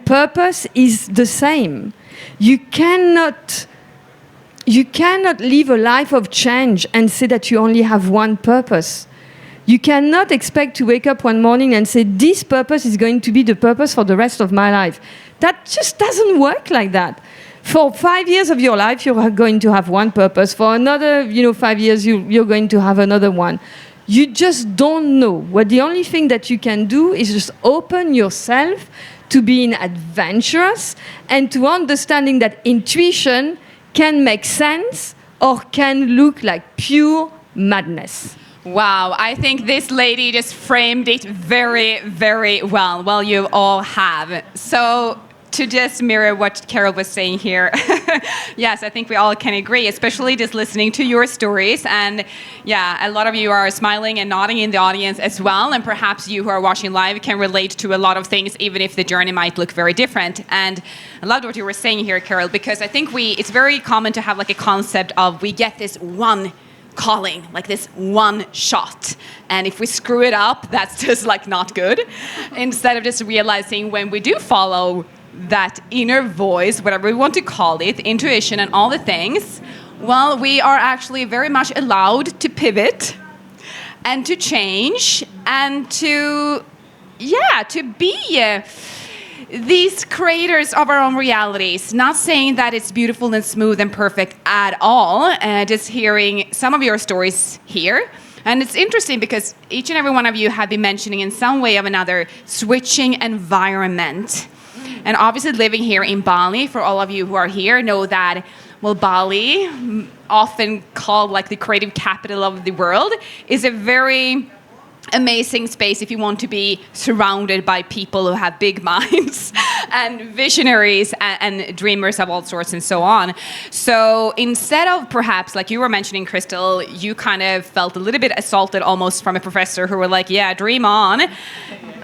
Speaker 5: purpose is the same. You cannot live a life of change and say that you only have one purpose. You cannot expect to wake up one morning and say, this purpose is going to be the purpose for the rest of my life. That just doesn't work like that. For 5 years of your life, you're going to have one purpose. For another 5 years, you're going to have another one. You just don't know. The only thing that you can do is just open yourself to being adventurous and to understanding that intuition can make sense or can look like pure madness.
Speaker 1: Wow, I think this lady just framed it very, very well. Well, you all have. So to just mirror what Carole was saying here, yes, I think we all can agree, especially just listening to your stories. And yeah, a lot of you are smiling and nodding in the audience as well. And perhaps you who are watching live can relate to a lot of things, even if the journey might look very different. And I loved what you were saying here, Carole, because I think it's very common to have like a concept of we get this one calling, like this one shot, and if we screw it up, that's just like not good. Instead of just realizing when we do follow that inner voice, whatever we want to call it, intuition and all the things, well, we are actually very much allowed to pivot and to change and to be these creators of our own realities. Not saying that it's beautiful and smooth and perfect at all. Just hearing some of your stories here, And it's interesting because each and every one of you have been mentioning in some way or another switching environment. And obviously living here in Bali, for all of you who are here, know that, well, Bali, often called like the creative capital of the world, is a very amazing space if you want to be surrounded by people who have big minds and visionaries and dreamers of all sorts and so on. So instead of perhaps, like you were mentioning, Krystle, you kind of felt a little bit assaulted almost from a professor who were like, yeah, dream on.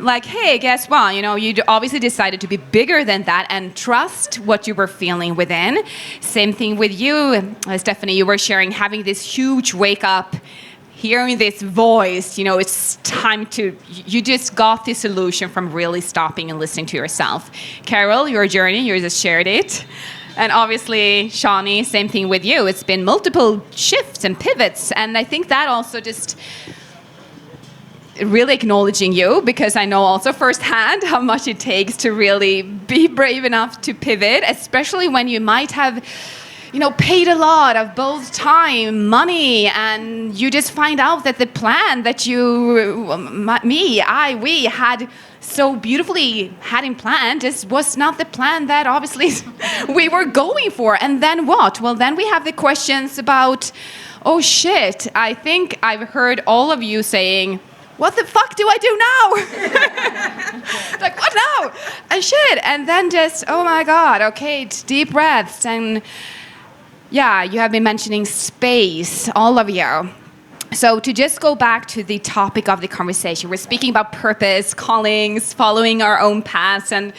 Speaker 1: Like, hey, guess what? You know, you obviously decided to be bigger than that and trust what you were feeling within. Same thing with you, Stephanie. You were sharing having this huge wake up, hearing this voice, you know, it's time to, you just got this solution from really stopping and listening to yourself. Carole, your journey, you just shared it. And obviously, Sharni, same thing with you. It's been multiple shifts and pivots. And I think that also just really acknowledging you, because I know also firsthand how much it takes to really be brave enough to pivot, especially when you might have, you know, paid a lot of both time, money, and you just find out that the plan that we had so beautifully had in plan just was not the plan that obviously we were going for. And then what? Well, then we have the questions about, oh shit, I think I've heard all of you saying, what the fuck do I do now? Like, what now? And shit. And then just, oh my God, okay, deep breaths. And yeah, you have been mentioning space, all of you. So to just go back to the topic of the conversation, we're speaking about purpose, callings, following our own paths, and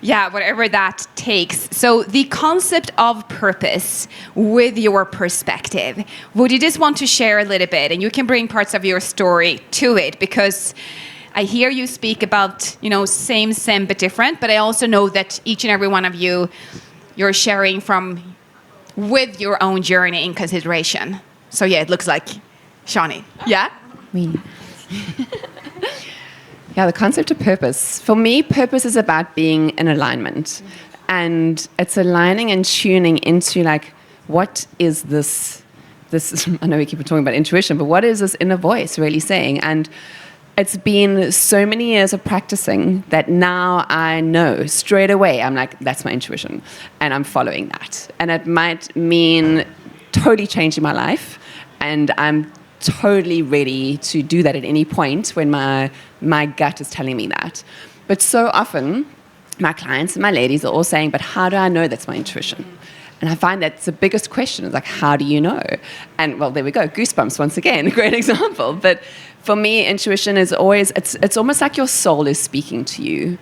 Speaker 1: yeah, whatever that takes. So the concept of purpose with your perspective, would you just want to share a little bit? And you can bring parts of your story to it, because I hear you speak about, you know, same but different, but I also know that each and every one of you, you're sharing from with your own journey in consideration. So yeah, it looks like Sharni. Yeah?
Speaker 6: Me. Yeah, the concept of purpose. For me, purpose is about being in alignment. And it's aligning and tuning into, like, what is this, I know we keep talking about intuition, but what is this inner voice really saying? And it's been so many years of practicing that now I know straight away, I'm like, that's my intuition. And I'm following that. And it might mean totally changing my life. And I'm totally ready to do that at any point when my gut is telling me that. But so often, my clients and my ladies are all saying, but how do I know that's my intuition? And I find that's the biggest question, is like, how do you know? And well, there we go, goosebumps once again, a great example. But for me, intuition is always, it's almost like your soul is speaking to you.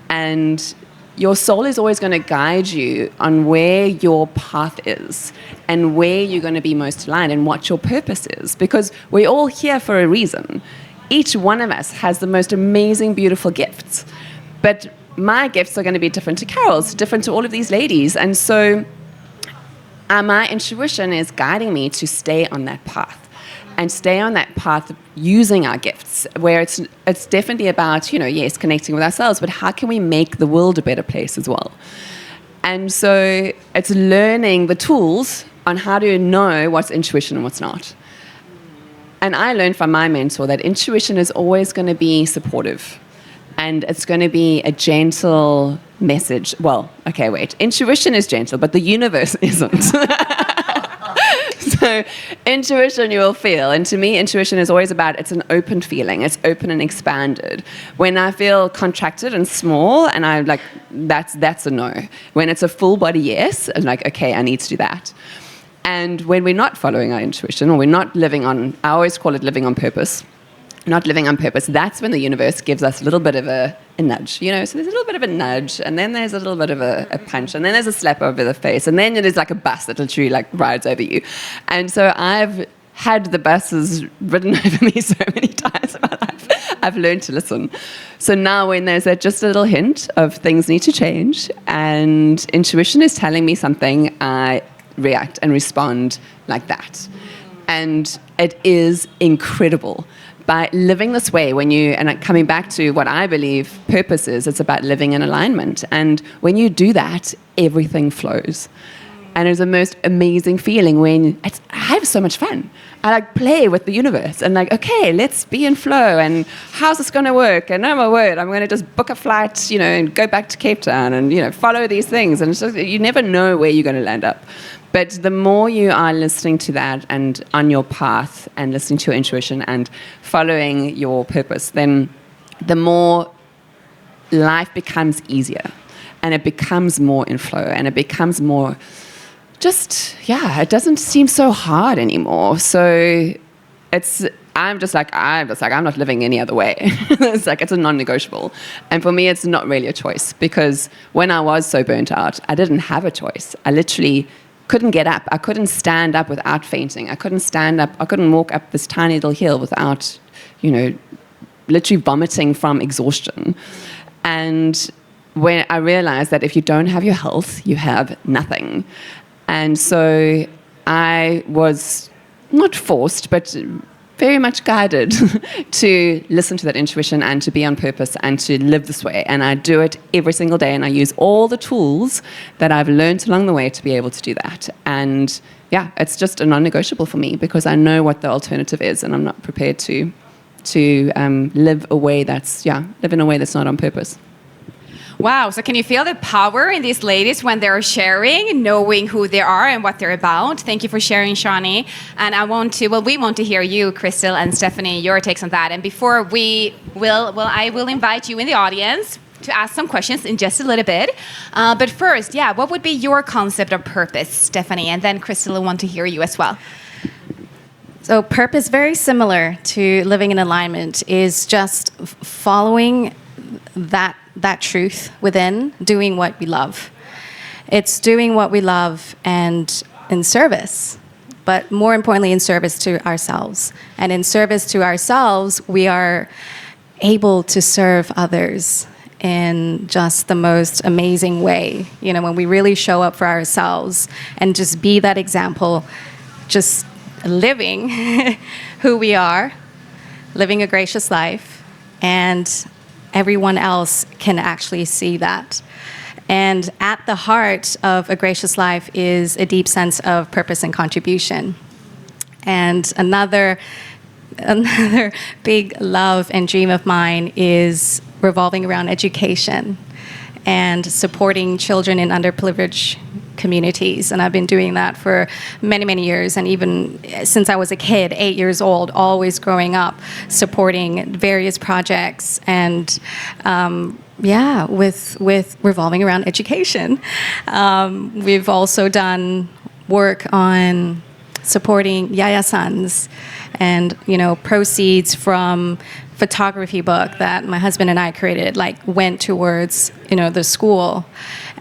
Speaker 6: And your soul is always going to guide you on where your path is and where you're going to be most aligned and what your purpose is. Because we're all here for a reason. Each one of us has the most amazing, beautiful gifts. But my gifts are going to be different to Carole's, different to all of these ladies. And so my intuition is guiding me to stay on that path. And stay on that path using our gifts, where it's definitely about, you know, yes, connecting with ourselves, but how can we make the world a better place as well? And so it's learning the tools on how to know what's intuition and what's not. And I learned from my mentor that intuition is always going to be supportive. And it's going to be a gentle message. Well, okay, wait. Intuition is gentle, but the universe isn't. So intuition you will feel. And to me, intuition is always about, it's an open feeling. It's open and expanded. When I feel contracted and small, and I'm like, that's a no. When it's a full body yes, I'm like, okay, I need to do that. And when we're not following our intuition, or we're not living on, I always call it living on purpose, not living on purpose, that's when the universe gives us a little bit of a nudge, you know? So there's a little bit of a nudge, and then there's a little bit of a punch, and then there's a slap over the face, and then there's like a bus that literally like rides over you. And so I've had the buses ridden over me so many times in my life. I've learned to listen. So now when there's just a little hint of things need to change, and intuition is telling me something, I react and respond like that. And it is incredible. By living this way, and coming back to what I believe purpose is, it's about living in alignment. And when you do that, everything flows. And it was the most amazing feeling when I have so much fun. I like play with the universe and like, okay, let's be in flow. And how's this going to work? And oh my word, I'm going to just book a flight, and go back to Cape Town and, follow these things. And it's just, you never know where you're going to land up. But the more you are listening to that and on your path and listening to your intuition and following your purpose, then the more life becomes easier and it becomes more in flow and it becomes more it doesn't seem so hard anymore. So I'm not living any other way. It's a non-negotiable. And for me, it's not really a choice, because when I was so burnt out, I didn't have a choice. I literally couldn't get up. I couldn't stand up without fainting. I couldn't walk up this tiny little hill without, literally vomiting from exhaustion. And when I realized that if you don't have your health, you have nothing. And so I was not forced, but very much guided to listen to that intuition and to be on purpose and to live this way. And I do it every single day, and I use all the tools that I've learned along the way to be able to do that. And yeah, it's just a non-negotiable for me, because I know what the alternative is, and I'm not prepared to live in a way that's not on purpose.
Speaker 1: Wow. So can you feel the power in these ladies when they're sharing, knowing who they are and what they're about? Thank you for sharing, Sharni. And we want to hear you, Krystle and Stephanie, your takes on that. And before I will invite you in the audience to ask some questions in just a little bit. But first, what would be your concept of purpose, Stephanie? And then Krystle, I want to hear you as well.
Speaker 4: So purpose, very similar to living in alignment, is just following that truth within, doing what we love. It's doing what we love and in service, but more importantly, in service to ourselves. And in service to ourselves, we are able to serve others in just the most amazing way. When we really show up for ourselves and just be that example, just living who we are, living a gracious life, and everyone else can actually see that. And at the heart of a gracious life is a deep sense of purpose and contribution. And another big love and dream of mine is revolving around education and supporting children in underprivileged communities. And I've been doing that for many, many years. And even since I was a kid, 8 years old, always growing up, supporting various projects and with revolving around education. We've also done work on supporting yayasans and, proceeds from photography book that my husband and I created, went towards, the school.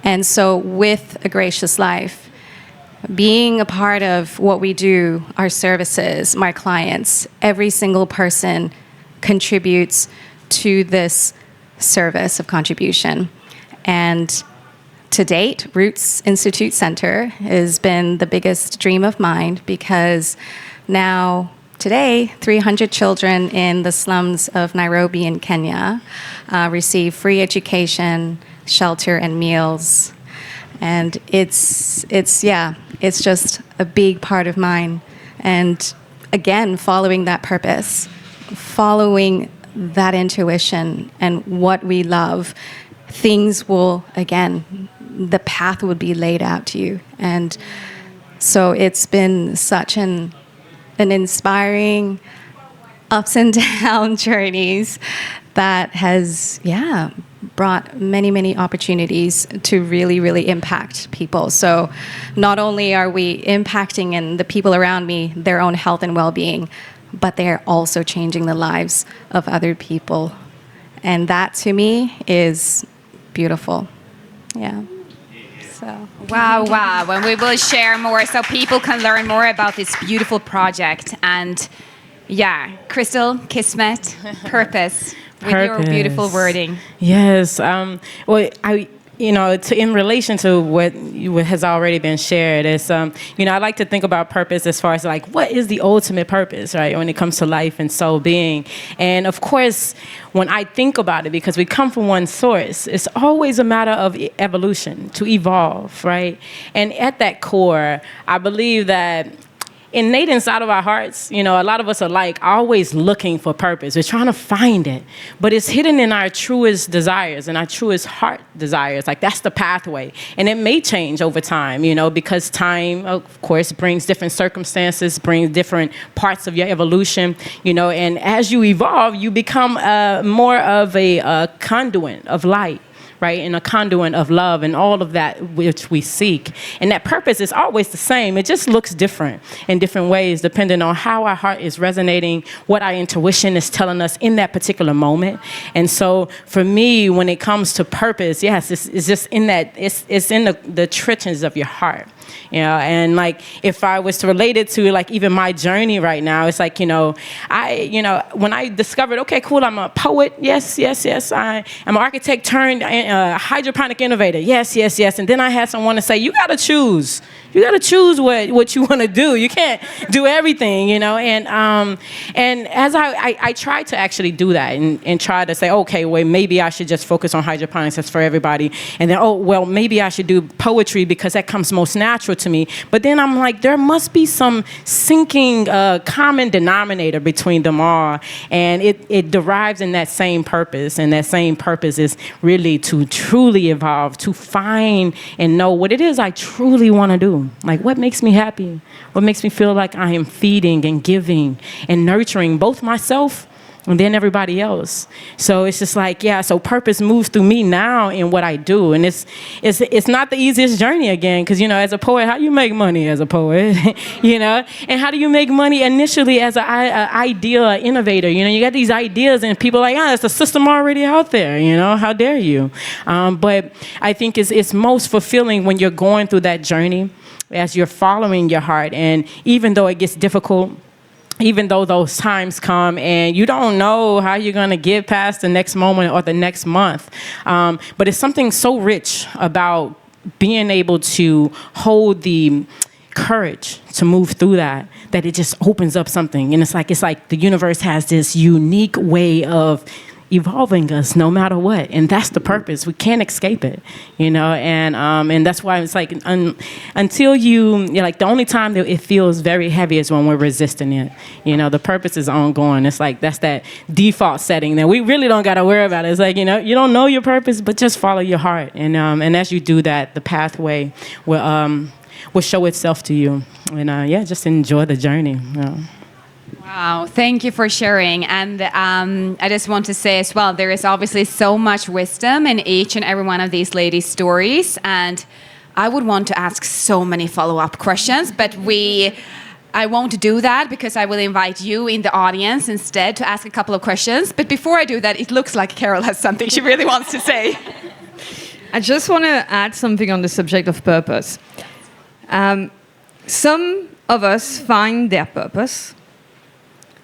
Speaker 4: And so with A Gracious Life, being a part of what we do, our services, my clients, every single person contributes to this service of contribution. And to date, Roots Institute Center has been the biggest dream of mine, because now, today, 300 children in the slums of Nairobi in Kenya receive free education, shelter, and meals. And it's just a big part of mine. And again, following that purpose, following that intuition and what we love, things will, again, the path would be laid out to you. And so it's been such an inspiring ups and down journeys that has, brought many, many opportunities to really, really impact people. So not only are we impacting in the people around me, their own health and well-being, but they are also changing the lives of other people. And that, to me, is beautiful. Yeah. So.
Speaker 1: Wow. And we will share more so people can learn more about this beautiful project. And Krystle, Kismet, purpose. With your beautiful wording.
Speaker 3: Yes. in relation to what has already been shared, is, I like to think about purpose as far as like, what is the ultimate purpose, right? When it comes to life and soul being. And of course, when I think about it, because we come from one source, it's always a matter of evolution, to evolve, right? And at that core, I believe that innate inside of our hearts, a lot of us are like always looking for purpose. We're trying to find it, but it's hidden in our truest desires and our truest heart desires. Like that's the pathway. And it may change over time, because time, of course, brings different circumstances, brings different parts of your evolution, and as you evolve, you become more of a conduit of light. Right, and a conduit of love and all of that which we seek. And that purpose is always the same. It just looks different in different ways, depending on how our heart is resonating, what our intuition is telling us in that particular moment. And so for me, when it comes to purpose, yes, it's just in that, it's in the trenches of your heart. And like if I was to relate it to like even my journey right now, it's like, when I discovered, okay, cool, I'm a poet, yes, I'm an architect turned hydroponic innovator, yes, and then I had someone to say, you gotta choose what you want to do. You can't do everything, and as I tried to actually do that and try to say, okay, well, maybe I should just focus on hydroponics, that's for everybody, and then, maybe I should do poetry because that comes most natural to me. But then I'm like, there must be some sinking common denominator between them all, and it derives in that same purpose, and that same purpose is really to truly evolve, to find and know what it is I truly want to do. Like what makes me happy, what makes me feel like I am feeding and giving and nurturing both myself and then everybody else. So it's just like, so purpose moves through me now in what I do. And it's not the easiest journey again, because, as a poet, how do you make money as a poet? And how do you make money initially as an idea innovator? You got these ideas and people are like, there's a system already out there, how dare you? But I think it's most fulfilling when you're going through that journey as you're following your heart. And even though it gets difficult, even though those times come and you don't know how you're going to get past the next moment or the next month, but it's something so rich about being able to hold the courage to move through that it just opens up something. And it's like the universe has this unique way of evolving us no matter what, and that's the purpose. We can't escape it, and that's why it's like until the only time that it feels very heavy is when we're resisting it. The purpose is ongoing. It's like that's that default setting that we really don't got to worry about. It's like, you don't know your purpose, but just follow your heart, and as you do that, the pathway will show itself to you, and just enjoy the journey.
Speaker 1: Wow, thank you for sharing. And I just want to say as well, there is obviously so much wisdom in each and every one of these ladies' stories. And I would want to ask so many follow-up questions, but I won't do that because I will invite you in the audience instead to ask a couple of questions. But before I do that, it looks like Carole has something she really wants to say.
Speaker 5: I just want to add something on the subject of purpose. Some of us find their purpose.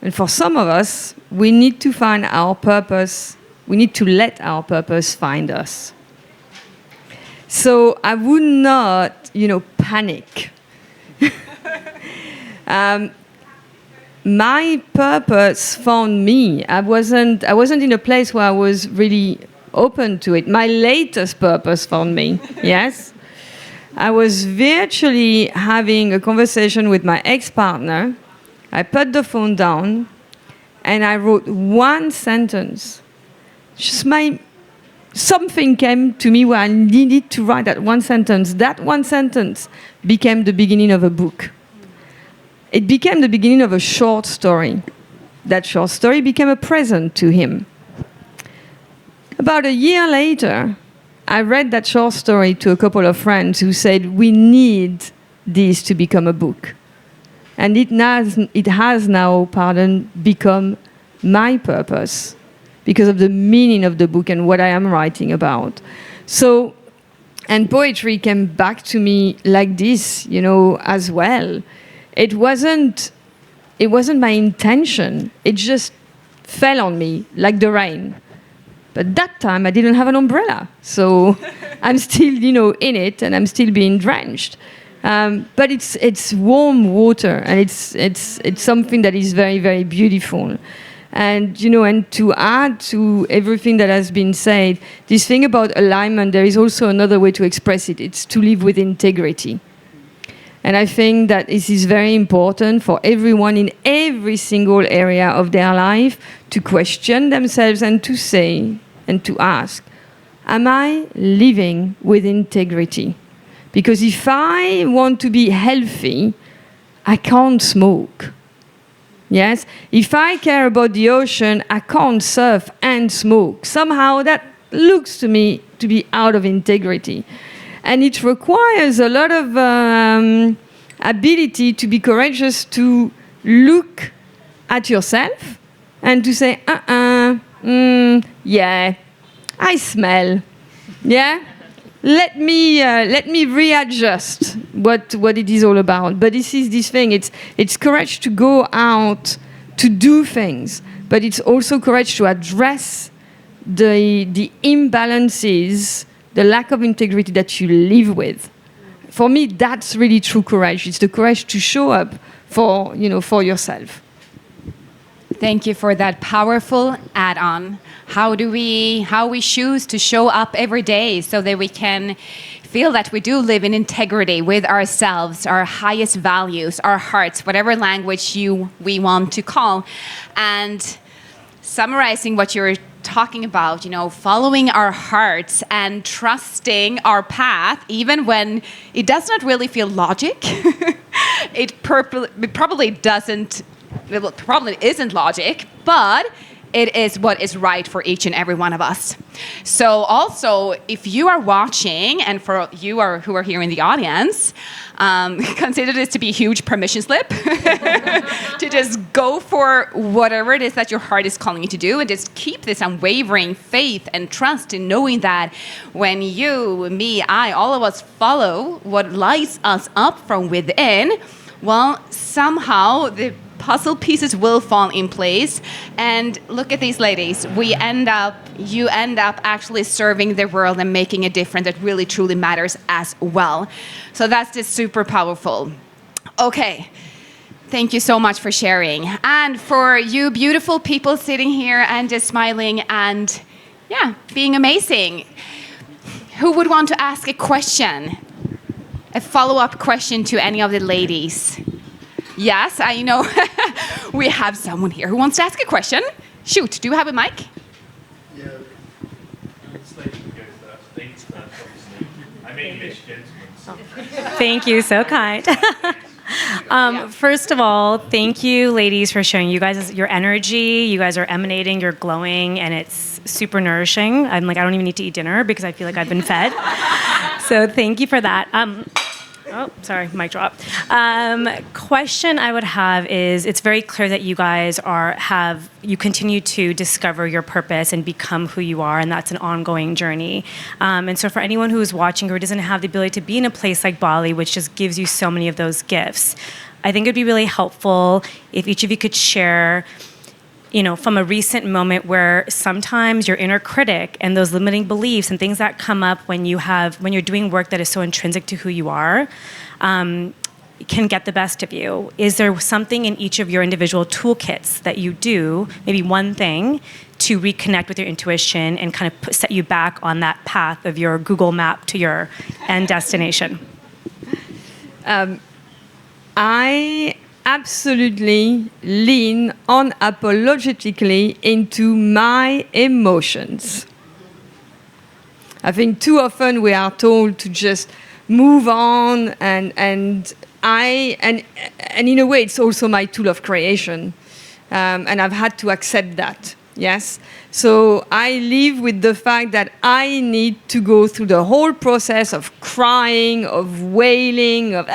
Speaker 5: And for some of us, we need to find our purpose. We need to let our purpose find us. So I would not, panic. My purpose found me. I wasn't in a place where I was really open to it. My latest purpose found me. Yes. I was virtually having a conversation with my ex-partner. I put the phone down and I wrote one sentence. Something came to me where I needed to write that one sentence. That one sentence became the beginning of a book. It became the beginning of a short story. That short story became a present to him. About a year later, I read that short story to a couple of friends who said, we need this to become a book. And it has now, become my purpose because of the meaning of the book and what I am writing about. So, and poetry came back to me like this, as well. It wasn't my intention. It just fell on me like the rain. But that time I didn't have an umbrella. So I'm still, in it, and I'm still being drenched. But it's warm water, and it's something that is very, very beautiful. And and to add to everything that has been said, this thing about alignment, there is also another way to express it. It's to live with integrity. And I think that this is very important for everyone in every single area of their life to question themselves and to say and to ask, am I living with integrity? Because if I want to be healthy, I can't smoke. Yes? If I care about the ocean, I can't surf and smoke. Somehow that looks to me to be out of integrity. And it requires a lot of ability to be courageous to look at yourself and to say, yeah, I smell. Yeah? Let me readjust what it is all about. But this is this thing. It's courage to go out to do things, but it's also courage to address the imbalances, the lack of integrity that you live with. For me, that's really true courage. It's the courage to show up for yourself.
Speaker 1: Thank you for that powerful add-on. How we choose to show up every day so that we can feel that we do live in integrity with ourselves, our highest values, our hearts, whatever language we want to call. And summarizing what you're talking about, following our hearts and trusting our path, even when it does not really feel logic. It probably doesn't. It probably isn't logic, but it is what is right for each and every one of us. So also, if you are watching, and for you who are here in the audience, consider this to be a huge permission slip to just go for whatever it is that your heart is calling you to do, and just keep this unwavering faith and trust in knowing that when you, me, all of us follow what lights us up from within, well, somehow the puzzle pieces will fall in place. And look at these ladies. You end up actually serving the world and making a difference that really truly matters as well. So that's just super powerful. Okay. Thank you so much for sharing. And for you beautiful people sitting here and just smiling and being amazing. Who would want to ask a question? A follow-up question to any of the ladies? Yes, I know. We have someone here who wants to ask a question. Shoot, do you have a mic?
Speaker 7: Yeah. This lady can go first. Ladies first, obviously. I'm English, gentlemen. So.
Speaker 8: Thank you, so kind. First of all, thank you, ladies, for sharing. Your energy, you guys are emanating, you're glowing, and it's super nourishing. I'm like, I don't even need to eat dinner because I feel like I've been fed. So thank you for that. Oh, sorry, mic drop. Question I would have is, it's very clear that you guys you continue to discover your purpose and become who you are, and that's an ongoing journey. And so for anyone who is watching who doesn't have the ability to be in a place like Bali, which just gives you so many of those gifts, I think it'd be really helpful if each of you could share from a recent moment where sometimes your inner critic and those limiting beliefs and things that come up when you're doing work that is so intrinsic to who you are, can get the best of you. Is there something in each of your individual toolkits that you do, maybe one thing, to reconnect with your intuition and kind of set you back on that path of your Google map to your end destination?
Speaker 5: I absolutely lean unapologetically into my emotions. I think too often we are told to just move on, and in a way it's also my tool of creation, and I've had to accept that. Yes, so I live with the fact that I need to go through the whole process of crying, of wailing, of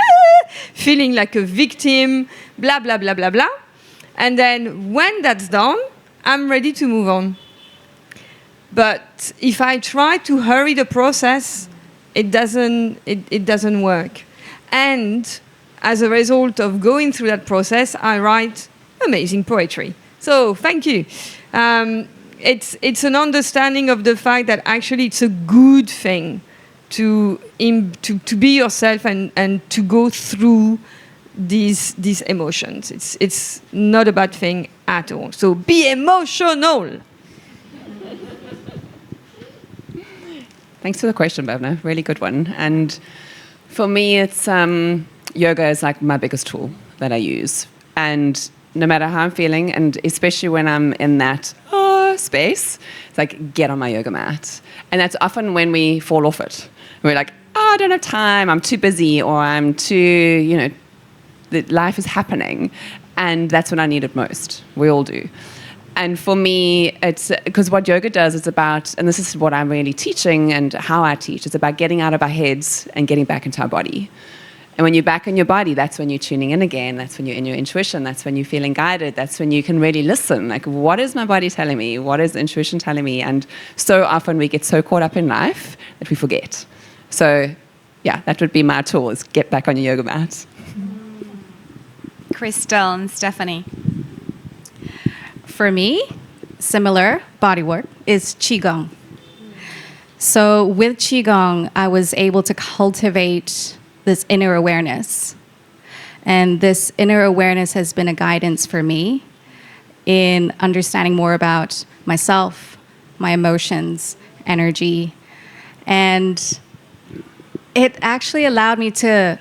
Speaker 5: feeling like a victim, blah, blah, blah, blah, blah. And then when that's done, I'm ready to move on. But if I try to hurry the process, it doesn't work. And as a result of going through that process, I write amazing poetry. So thank you. It's an understanding of the fact that actually it's a good thing to be yourself and to go through these emotions. It's not a bad thing at all. So be emotional.
Speaker 6: Thanks for the question, Bhavna. Really good one. And for me, it's yoga is like my biggest tool that I use. And no matter how I'm feeling, and especially when I'm in that space, it's like, get on my yoga mat. And that's often when we fall off it. We're like, I don't have time, I'm too busy, or I'm too, life is happening. And that's when I need it most. We all do. And for me, it's because what yoga does is about, and this is what I'm really teaching and how I teach, it's about getting out of our heads and getting back into our body. And when you're back in your body, that's when you're tuning in again. That's when you're in your intuition. That's when you're feeling guided. That's when you can really listen. Like, what is my body telling me? What is intuition telling me? And so often we get so caught up in life that we forget. So, yeah, that would be my tool, is get back on your yoga mat.
Speaker 1: Krystle and Stephanie.
Speaker 4: For me, similar body work is Qigong. So with Qigong, I was able to cultivate this inner awareness. And this inner awareness has been a guidance for me in understanding more about myself, my emotions, energy. And it actually allowed me to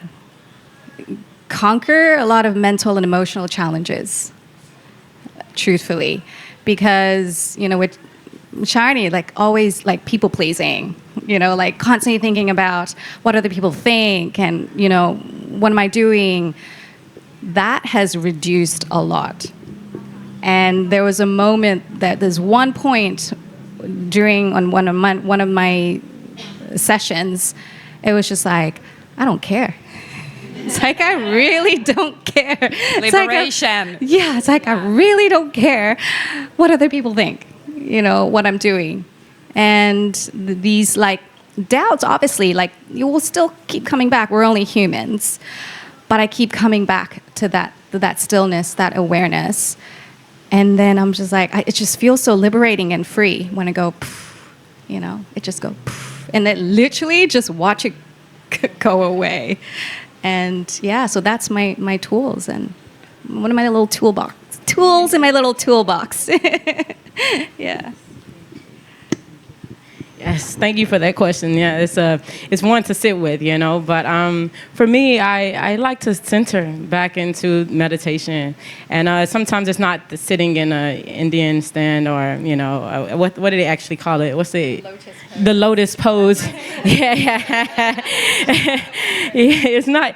Speaker 4: conquer a lot of mental and emotional challenges, truthfully. Because, with Sharni, always people pleasing, constantly thinking about what other people think and, what am I doing? That has reduced a lot. And there was a moment there's one point on one of my sessions, it was just like, I don't care. It's like, I really don't care.
Speaker 1: Liberation.
Speaker 4: It's like, I really don't care what other people think, what I'm doing. And these doubts, obviously, you will still keep coming back. We're only humans. But I keep coming back to that stillness, that awareness. And then I'm just like, it just feels so liberating and free when I go, poof, it just go, poof, and then literally just watch it go away. And so that's my tools and one of my little tools in my little toolbox. Yeah.
Speaker 3: Yes, thank you for that question. Yeah, it's one to sit with, But for me, I like to center back into meditation, and sometimes it's not the sitting in a Indian stand or what do they actually call it? What's the lotus pose? Yeah. It's not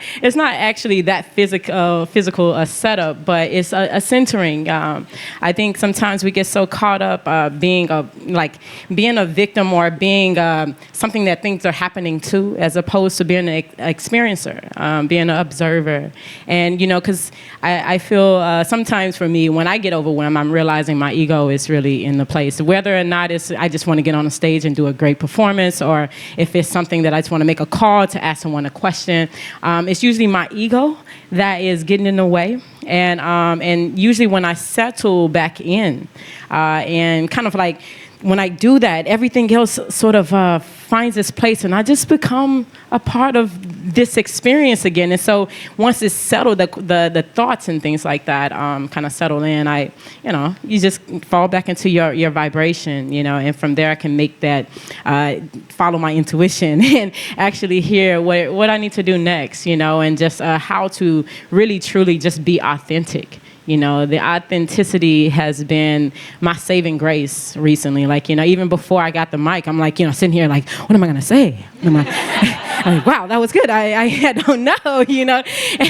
Speaker 3: actually that physical setup, but it's a centering. I think sometimes we get so caught up being a victim or being something that things are happening to, as opposed to being an experiencer, being an observer. And, because I feel sometimes for me, when I get overwhelmed, I'm realizing my ego is really in the place. Whether or not I just want to get on a stage and do a great performance, or if it's something that I just want to make a call to ask someone a question, it's usually my ego that is getting in the way. And usually when I settle back in and kind of when I do that, everything else sort of finds its place, and I just become a part of this experience again. And so once it's settled, the thoughts and things like that kind of settle in. You just fall back into your vibration, and from there I can make that follow my intuition and actually hear what I need to do next, and just how to really truly just be authentic. The authenticity has been my saving grace recently. Even before I got the mic, I'm sitting here what am I going to say? I'm like, wow, that was good. I don't know, And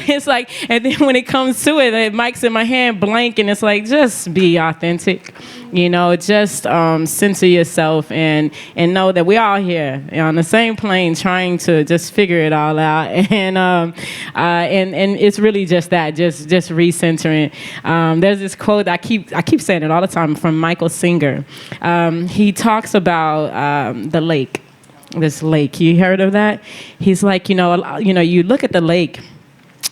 Speaker 3: it's and then when it comes to it, the mic's in my hand, blank, and it's just be authentic. Just center yourself and know that we're all here on the same plane trying to just figure it all out. And it's really just that, just recentering. There's this quote, I keep saying it all the time, from Michael Singer. He talks about the lake, this lake. You heard of that? He's you look at the lake,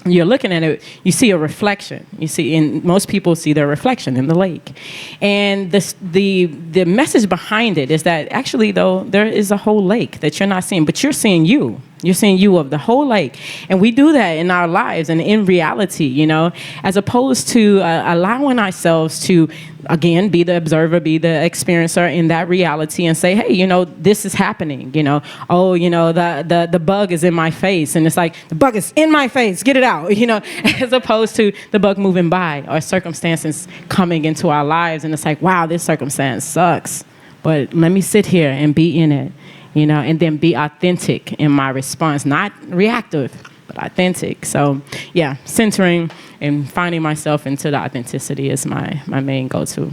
Speaker 3: you're looking at it, you see a reflection. You see, and most people see their reflection in the lake. And the message behind it is that actually, though, there is a whole lake that you're not seeing, but you're seeing you. You're seeing you of the whole lake. And we do that in our lives and in reality, you know, as opposed to allowing ourselves to, again, be the observer, be the experiencer in that reality and say, hey, you know, this is happening, you know. Oh, you know, the bug is in my face. And it's like, the bug is in my face, get it out, you know, as opposed to the bug moving by or circumstances coming into our lives. And it's like, wow, this circumstance sucks, but let me sit here and be in it. You know, and then be authentic in my response, not reactive, but authentic. So, yeah, centering and finding myself into the authenticity is my main go-to.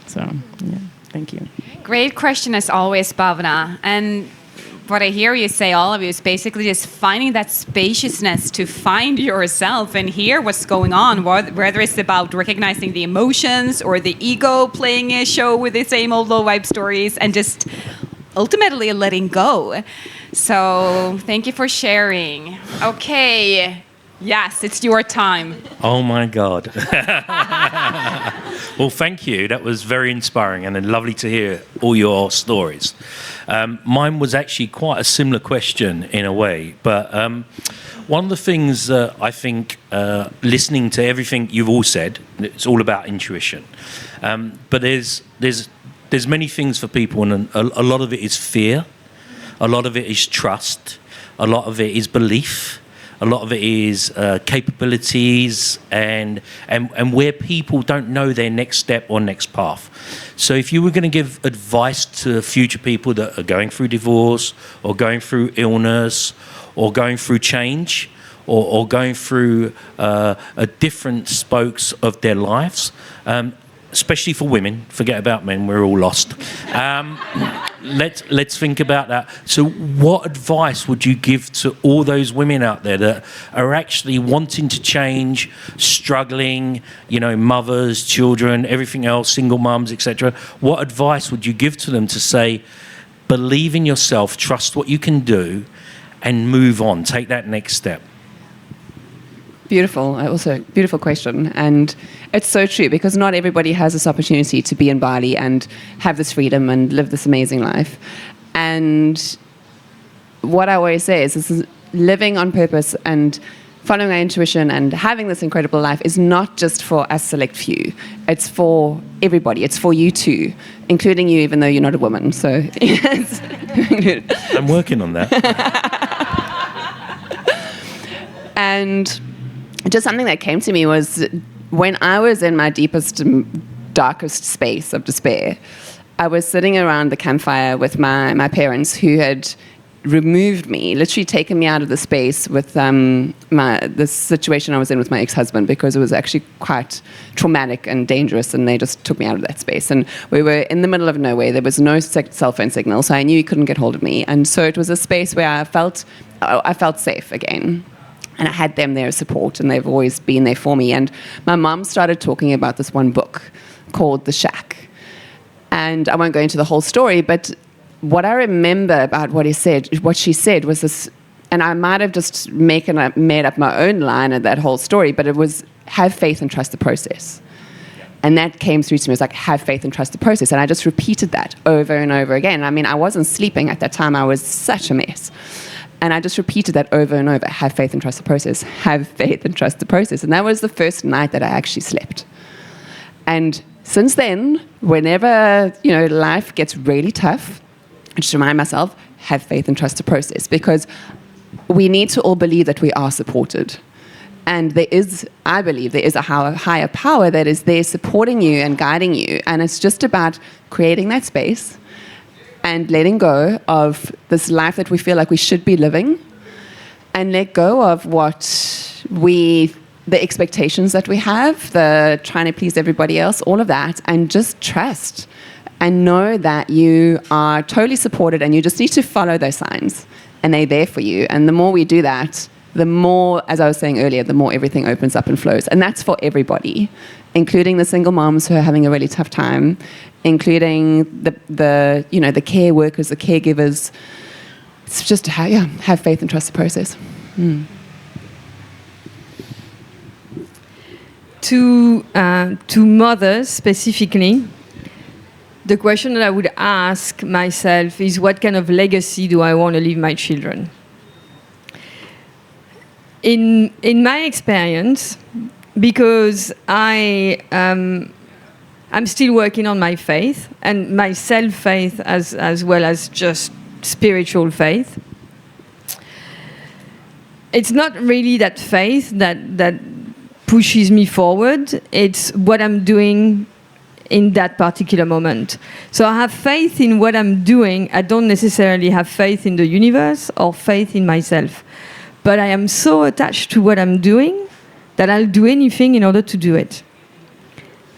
Speaker 3: So, yeah, thank you.
Speaker 1: Great question as always, Bhavna. And what I hear you say, all of you, is basically just finding that spaciousness to find yourself and hear what's going on, whether it's about recognizing the emotions or the ego playing a show with the same old low-vibe stories and just ultimately letting go. So thank you for sharing. Okay. Yes, it's your time.
Speaker 7: Oh my God. Well, thank you. That was very inspiring and lovely to hear all your stories. Mine was actually quite a similar question in a way, but one of the things I think, listening to everything you've all said, it's all about intuition. But there's many things for people, and a lot of it is fear, a lot of it is trust, a lot of it is belief, a lot of it is capabilities, and where people don't know their next step or next path. So if you were going to give advice to future people that are going through divorce or going through illness or going through change or going through a different spokes of their lives, especially for women, forget about men, we're all lost. Let's think about that. So what advice would you give to all those women out there that are actually wanting to change, struggling, you know, mothers, children, everything else, single mums, etc.? What advice would you give to them to say, believe in yourself, trust what you can do, and move on, take that next step?
Speaker 6: Beautiful. Also, beautiful question. And it's so true, because not everybody has this opportunity to be in Bali and have this freedom and live this amazing life. And what I always say is this is living on purpose and following our intuition and having this incredible life is not just for a select few. It's for everybody. It's for you too, including you, even though you're not a woman. So yes.
Speaker 7: I'm working on that.
Speaker 6: And just something that came to me was when I was in my deepest, darkest space of despair, I was sitting around the campfire with my parents who had removed me, literally taken me out of the space with the situation I was in with my ex-husband, because it was actually quite traumatic and dangerous, and they just took me out of that space. And we were in the middle of nowhere. There was no cell phone signal, so I knew he couldn't get hold of me. And so it was a space where I felt safe again. And I had them there as support, and they've always been there for me. And my mom started talking about this one book called The Shack. And I won't go into the whole story, but what I remember about what she said was this, and I might have just made up my own line of that whole story, but it was, have faith and trust the process. And that came through to me. It was like, have faith and trust the process. And I just repeated that over and over again. I mean, I wasn't sleeping at that time. I was such a mess. And I just repeated that over and over. Have faith and trust the process. Have faith and trust the process. And that was the first night that I actually slept. And since then, whenever, life gets really tough, I just remind myself, have faith and trust the process. Because we need to all believe that we are supported. And I believe there is a higher power that is there supporting you and guiding you. And it's just about creating that space and letting go of this life that we feel like we should be living, and let go of the expectations that we have, the trying to please everybody else, all of that, and just trust and know that you are totally supported, and you just need to follow those signs, and they're there for you. And the more we do that, the more, as I was saying earlier, the more everything opens up and flows. And that's for everybody, including the single moms who are having a really tough time, including the care workers, the caregivers. It's just have faith and trust the process.
Speaker 5: to mothers specifically, the question that I would ask myself is, what kind of legacy do I want to leave my children? In my experience, because I'm still working on my faith and my self-faith as well as just spiritual faith. It's not really that faith that pushes me forward. It's what I'm doing in that particular moment. So I have faith in what I'm doing. I don't necessarily have faith in the universe or faith in myself. But I am so attached to what I'm doing that I'll do anything in order to do it.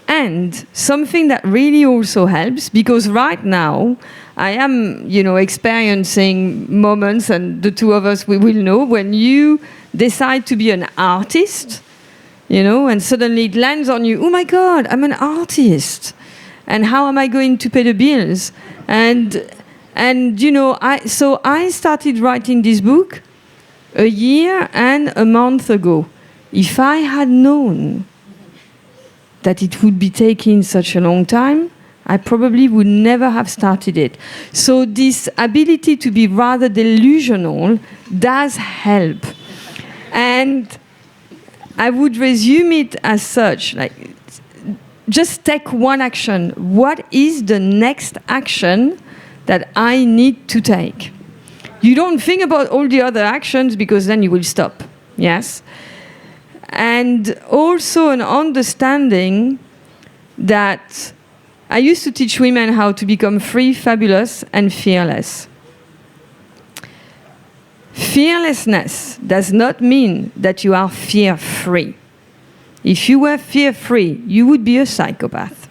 Speaker 5: And something that really also helps, because right now I am, experiencing moments, and the two of us, we will know, when you decide to be an artist, and suddenly it lands on you, oh my God, I'm an artist. And how am I going to pay the bills? And I started writing this book a year and a month ago. If I had known that it would be taking such a long time, I probably would never have started it. So this ability to be rather delusional does help. And I would resume it as such, like, just take one action. What is the next action that I need to take? You don't think about all the other actions, because then you will stop, yes? And also an understanding that I used to teach women how to become free, fabulous, and fearless. Fearlessness does not mean that you are fear-free. If you were fear-free, you would be a psychopath.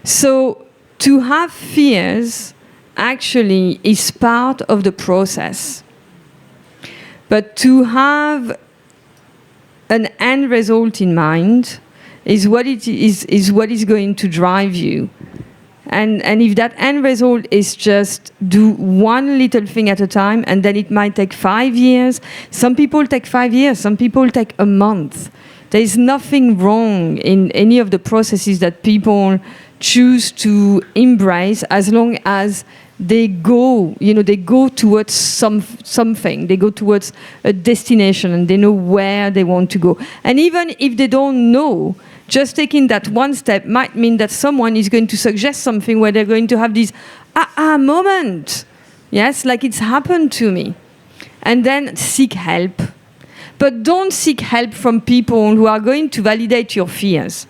Speaker 5: So to have fears actually is part of the process. But to have an end result in mind is what is going to drive you. And if that end result is just do one little thing at a time, and then it might take 5 years. Some people take 5 years, some people take a month. There is nothing wrong in any of the processes that people choose to embrace, as long as they go towards something. They go towards a destination, and they know where they want to go. And even if they don't know, just taking that one step might mean that someone is going to suggest something where they're going to have this moment. Yes, like it's happened to me. And then seek help. But don't seek help from people who are going to validate your fears.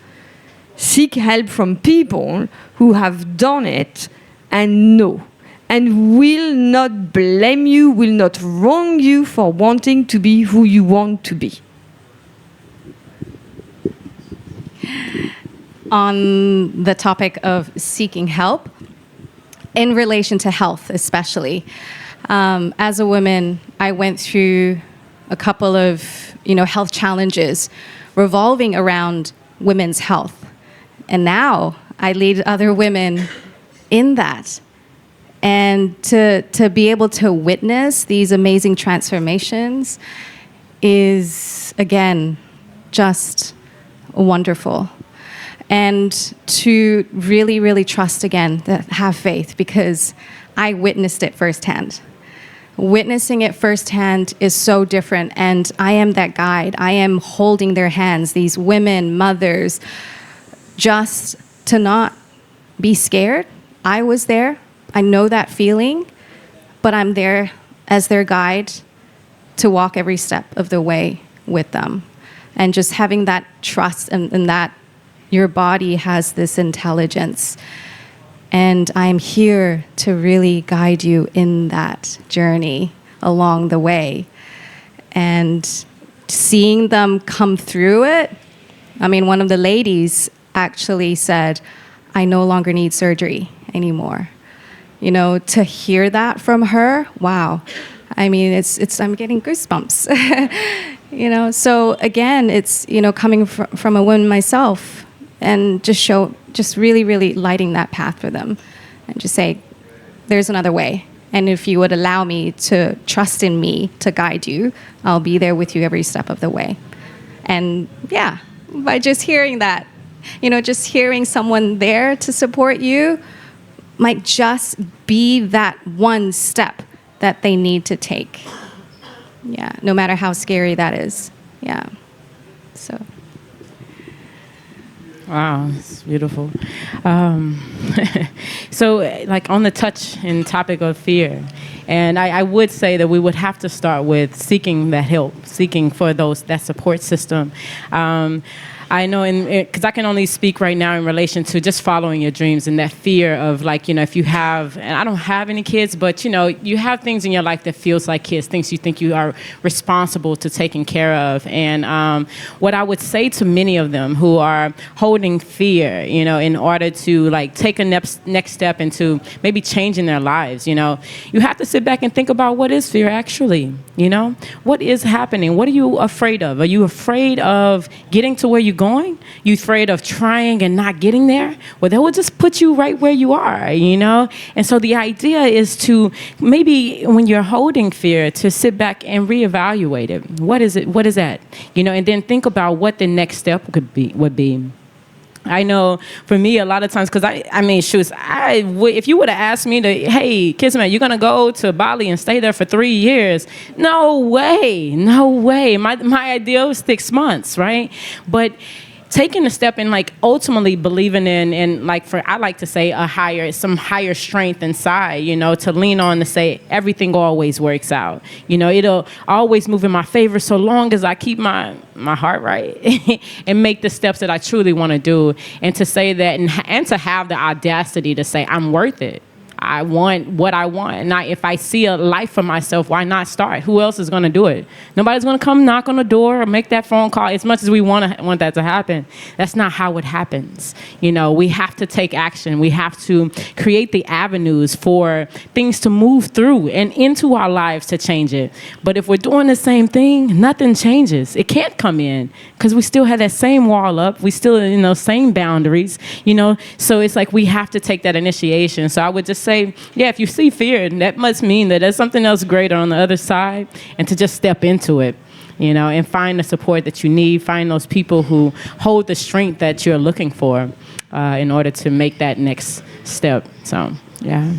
Speaker 5: Seek help from people who have done it and know, and will not blame you, will not wrong you for wanting to be who you want to be.
Speaker 4: On the topic of seeking help, in relation to health especially, as a woman, I went through a couple of health challenges revolving around women's health. And now I lead other women in that. And to be able to witness these amazing transformations is, again, just wonderful. And to really, really trust again, have faith, because I witnessed it firsthand. Witnessing it firsthand is so different, and I am that guide. I am holding their hands, these women, mothers, just to not be scared. I was there. I know that feeling, but I'm there as their guide to walk every step of the way with them. And just having that trust and that your body has this intelligence. And I'm here to really guide you in that journey along the way. And seeing them come through it, I mean, one of the ladies actually said, I no longer need surgery anymore. To hear that from her, wow. I mean, it's I'm getting goosebumps. So again, it's, coming from a woman myself, and just really, really lighting that path for them, and just say, there's another way. And if you would allow me to trust in me to guide you, I'll be there with you every step of the way. And yeah, by just hearing that. Just hearing someone there to support you might just be that one step that they need to take. Yeah, no matter how scary that is. Yeah. So.
Speaker 3: Wow, it's beautiful. So, like on the touch and topic of fear, and I would say that we would have to start with seeking that help, seeking for that support system. I know, because I can only speak right now in relation to just following your dreams and that fear of if you have, and I don't have any kids, but you have things in your life that feels like kids, things you think you are responsible to taking care of. And what I would say to many of them who are holding fear, in order to take a next step into maybe changing their lives, you have to sit back and think about what is fear actually, what is happening? What are you afraid of? Are you afraid of getting to where you're going? You afraid of trying and not getting there? Well, that will just put you right where you are, And so the idea is to maybe when you're holding fear, to sit back and reevaluate it. What is it? What is that? And then think about what the next step would be. I know for me, a lot of times, because if you would have asked me hey, Kismet, you're going to go to Bali and stay there for 3 years. No way. My idea was 6 months, right? But taking a step and ultimately believing in I like to say some higher strength inside, to lean on to say everything always works out. It'll always move in my favor so long as I keep my heart right and make the steps that I truly want to do, and to say that and to have the audacity to say I'm worth it. I want what I want. And if I see a life for myself, why not start? Who else is going to do it? Nobody's going to come knock on the door or make that phone call. As much as we want that to happen, that's not how it happens. We have to take action. We have to create the avenues for things to move through and into our lives to change it. But if we're doing the same thing, nothing changes. It can't come in because we still have that same wall up. We still in those same boundaries, So it's we have to take that initiation. So I would just say, if you see fear, that must mean that there's something else greater on the other side, and to just step into it, and find the support that you need, find those people who hold the strength that you're looking for in order to make that next step. So, yeah.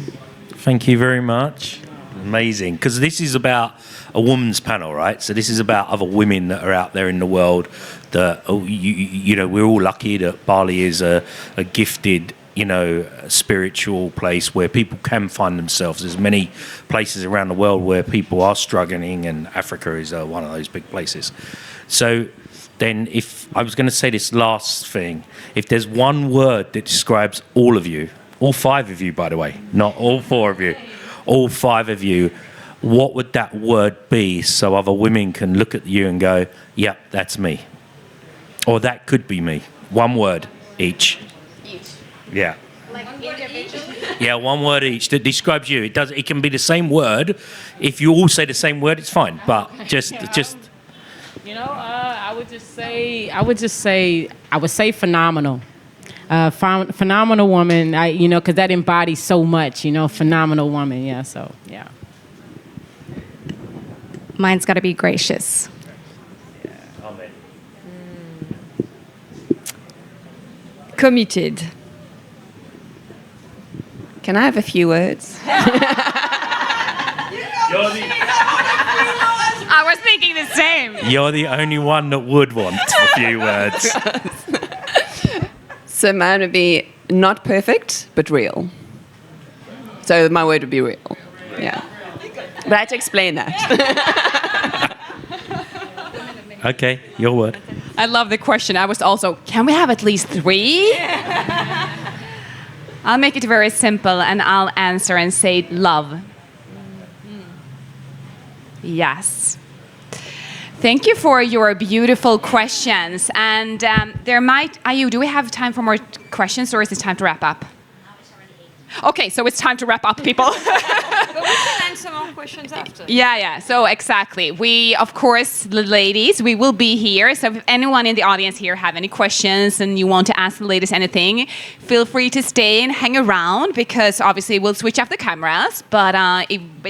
Speaker 7: Thank you very much. Amazing. Because this is about a woman's panel, right? So this is about other women that are out there in the world that, we're all lucky that Bali is a gifted, spiritual place where people can find themselves. There's many places around the world where people are struggling, and Africa is one of those big places. So then if I was going to say this last thing, if there's one word that describes all of you, all 5 of you, by the way, not all 4 of you, all 5 of you, what would that word be so other women can look at you and go, yep, that's me. Or that could be me. One word each. Yeah. Yeah, one word each that describes you. It can be the same word. If you all say the same word, it's fine. But just.
Speaker 3: I would say phenomenal. Phenomenal woman. Because that embodies so much. Phenomenal woman. Yeah. So yeah.
Speaker 4: Mine's got to be gracious.
Speaker 7: Yeah. Amen.
Speaker 5: Committed.
Speaker 6: Can I have a few words?
Speaker 1: I was thinking the same.
Speaker 7: You're the only one that would want a few words.
Speaker 6: So mine would be not perfect, but real. So my word would be real. Yeah. But I had to explain that.
Speaker 7: Okay, your word.
Speaker 1: I love the question. I was also, can we have at least 3? I'll make it very simple and I'll answer and say love. Yes. Thank you for your beautiful questions. And do we have time for more questions, or is it time to wrap up? Okay, so it's time to wrap up, people.
Speaker 5: But we can answer some more questions after.
Speaker 1: Yeah. So exactly. We, of course, the ladies, we will be here. So if anyone in the audience here have any questions and you want to ask the ladies anything, feel free to stay and hang around because obviously we'll switch off the cameras. But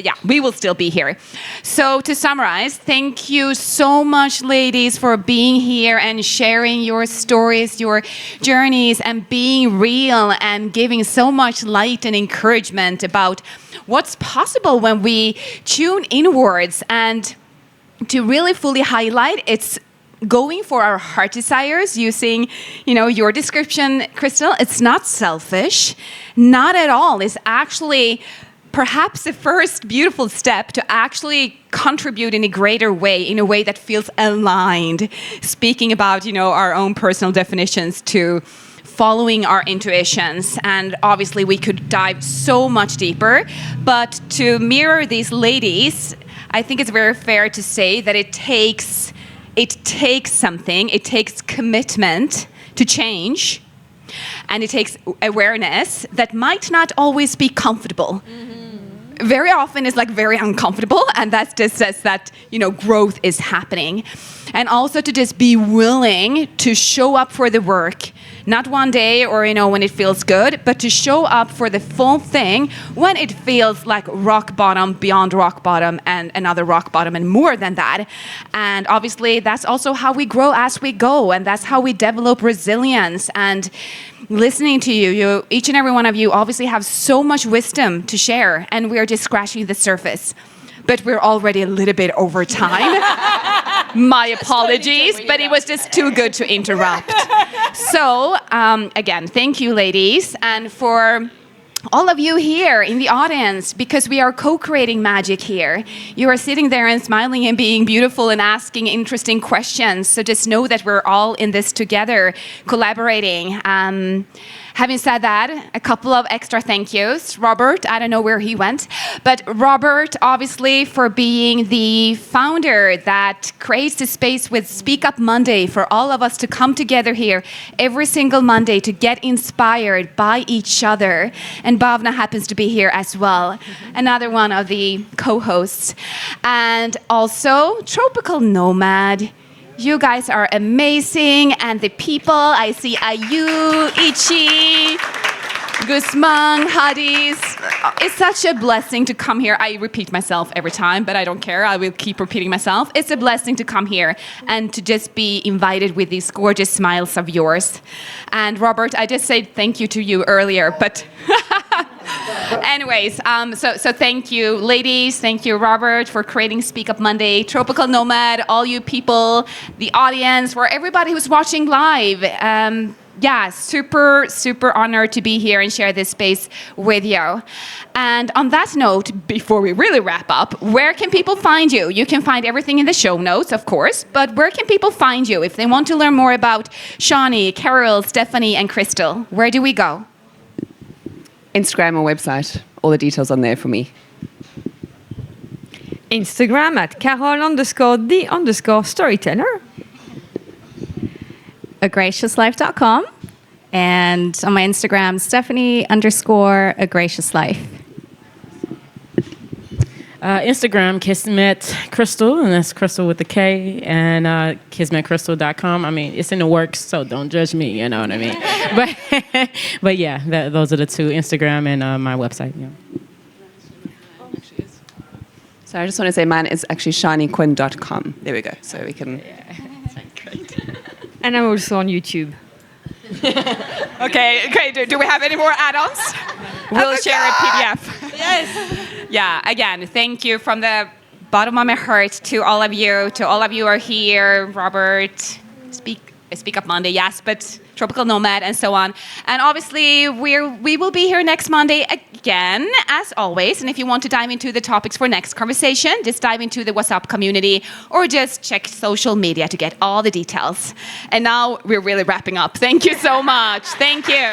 Speaker 1: yeah, we will still be here. So to summarize, thank you so much, ladies, for being here and sharing your stories, your journeys, and being real and giving so much light and encouragement about what's possible when we tune inwards, and to really fully highlight it's going for our heart desires, using your description, Krystle. It's not selfish, not at all. It's actually perhaps the first beautiful step to actually contribute in a greater way, in a way that feels aligned, speaking about our own personal definitions to following our intuitions. And obviously we could dive so much deeper, but to mirror these ladies, I think it's very fair to say that it takes something. It takes commitment to change, and it takes awareness that might not always be comfortable. Very often it's like very uncomfortable, and that just says that growth is happening. And also to just be willing to show up for the work, not one day or when it feels good, but to show up for the full thing when it feels like rock bottom, beyond rock bottom, and another rock bottom, and more than that. And obviously that's also how we grow as we go, and that's how we develop resilience. And listening to you, each and every one of you obviously have so much wisdom to share, and we're just scratching the surface. But we're already a little bit over time. My apologies, but it was just too good to interrupt. So, again, thank you, ladies, and for all of you here in the audience, because we are co-creating magic here. You are sitting there and smiling and being beautiful and asking interesting questions. So just know that we're all in this together, collaborating. Having said that, a couple of extra thank yous. Robert, I don't know where he went, but Robert, obviously, for being the founder that creates the space with Speak Up Monday for all of us to come together here every single Monday to get inspired by each other. And Bhavna happens to be here as well, another one of the co-hosts. And also, Tropical Nomad. You guys are amazing, and the people, I see Ayu, Ichi, Guzman, Hadis. It's such a blessing to come here. I repeat myself every time, but I don't care. I will keep repeating myself. It's a blessing to come here and to just be invited with these gorgeous smiles of yours. And Robert, I just said thank you to you earlier, but anyways, so thank you, ladies. Thank you, Robert, for creating Speak Up Monday. Tropical Nomad, all you people, the audience, for everybody who's watching live. Yeah, super, super honored to be here and share this space with you. And on that note, before we really wrap up, where can people find you? You can find everything in the show notes, of course, but where can people find you if they want to learn more about Sharni, Carole, Stephanie, and Krystle? Where do we go?
Speaker 6: Instagram or website. All the details on there for me.
Speaker 5: Instagram at Carole_the_storyteller.
Speaker 4: agraciouslife.com, and on my Instagram, Stephanie_agraciouslife.
Speaker 3: Instagram, Kismet Krystle, and that's Krystle with a K, and kismetkrystle.com. I mean, it's in the works, so don't judge me, you know what I mean? But yeah, those are the two, Instagram and my website. Yeah.
Speaker 6: So I just want to say mine is actually shiniquinn.com. There we go. So we can...
Speaker 5: Great. And I'm also on YouTube.
Speaker 1: Okay, great. Do we have any more add-ons? We'll share a PDF.
Speaker 5: Yes.
Speaker 1: Yeah, again, thank you from the bottom of my heart to all of you who are here. Robert, Speak Up Monday, yes, but Tropical Nomad and so on. And obviously, we will be here next Monday again, as always. And if you want to dive into the topics for next conversation, just dive into the WhatsApp community or just check social media to get all the details. And now we're really wrapping up. Thank you so much. Thank you.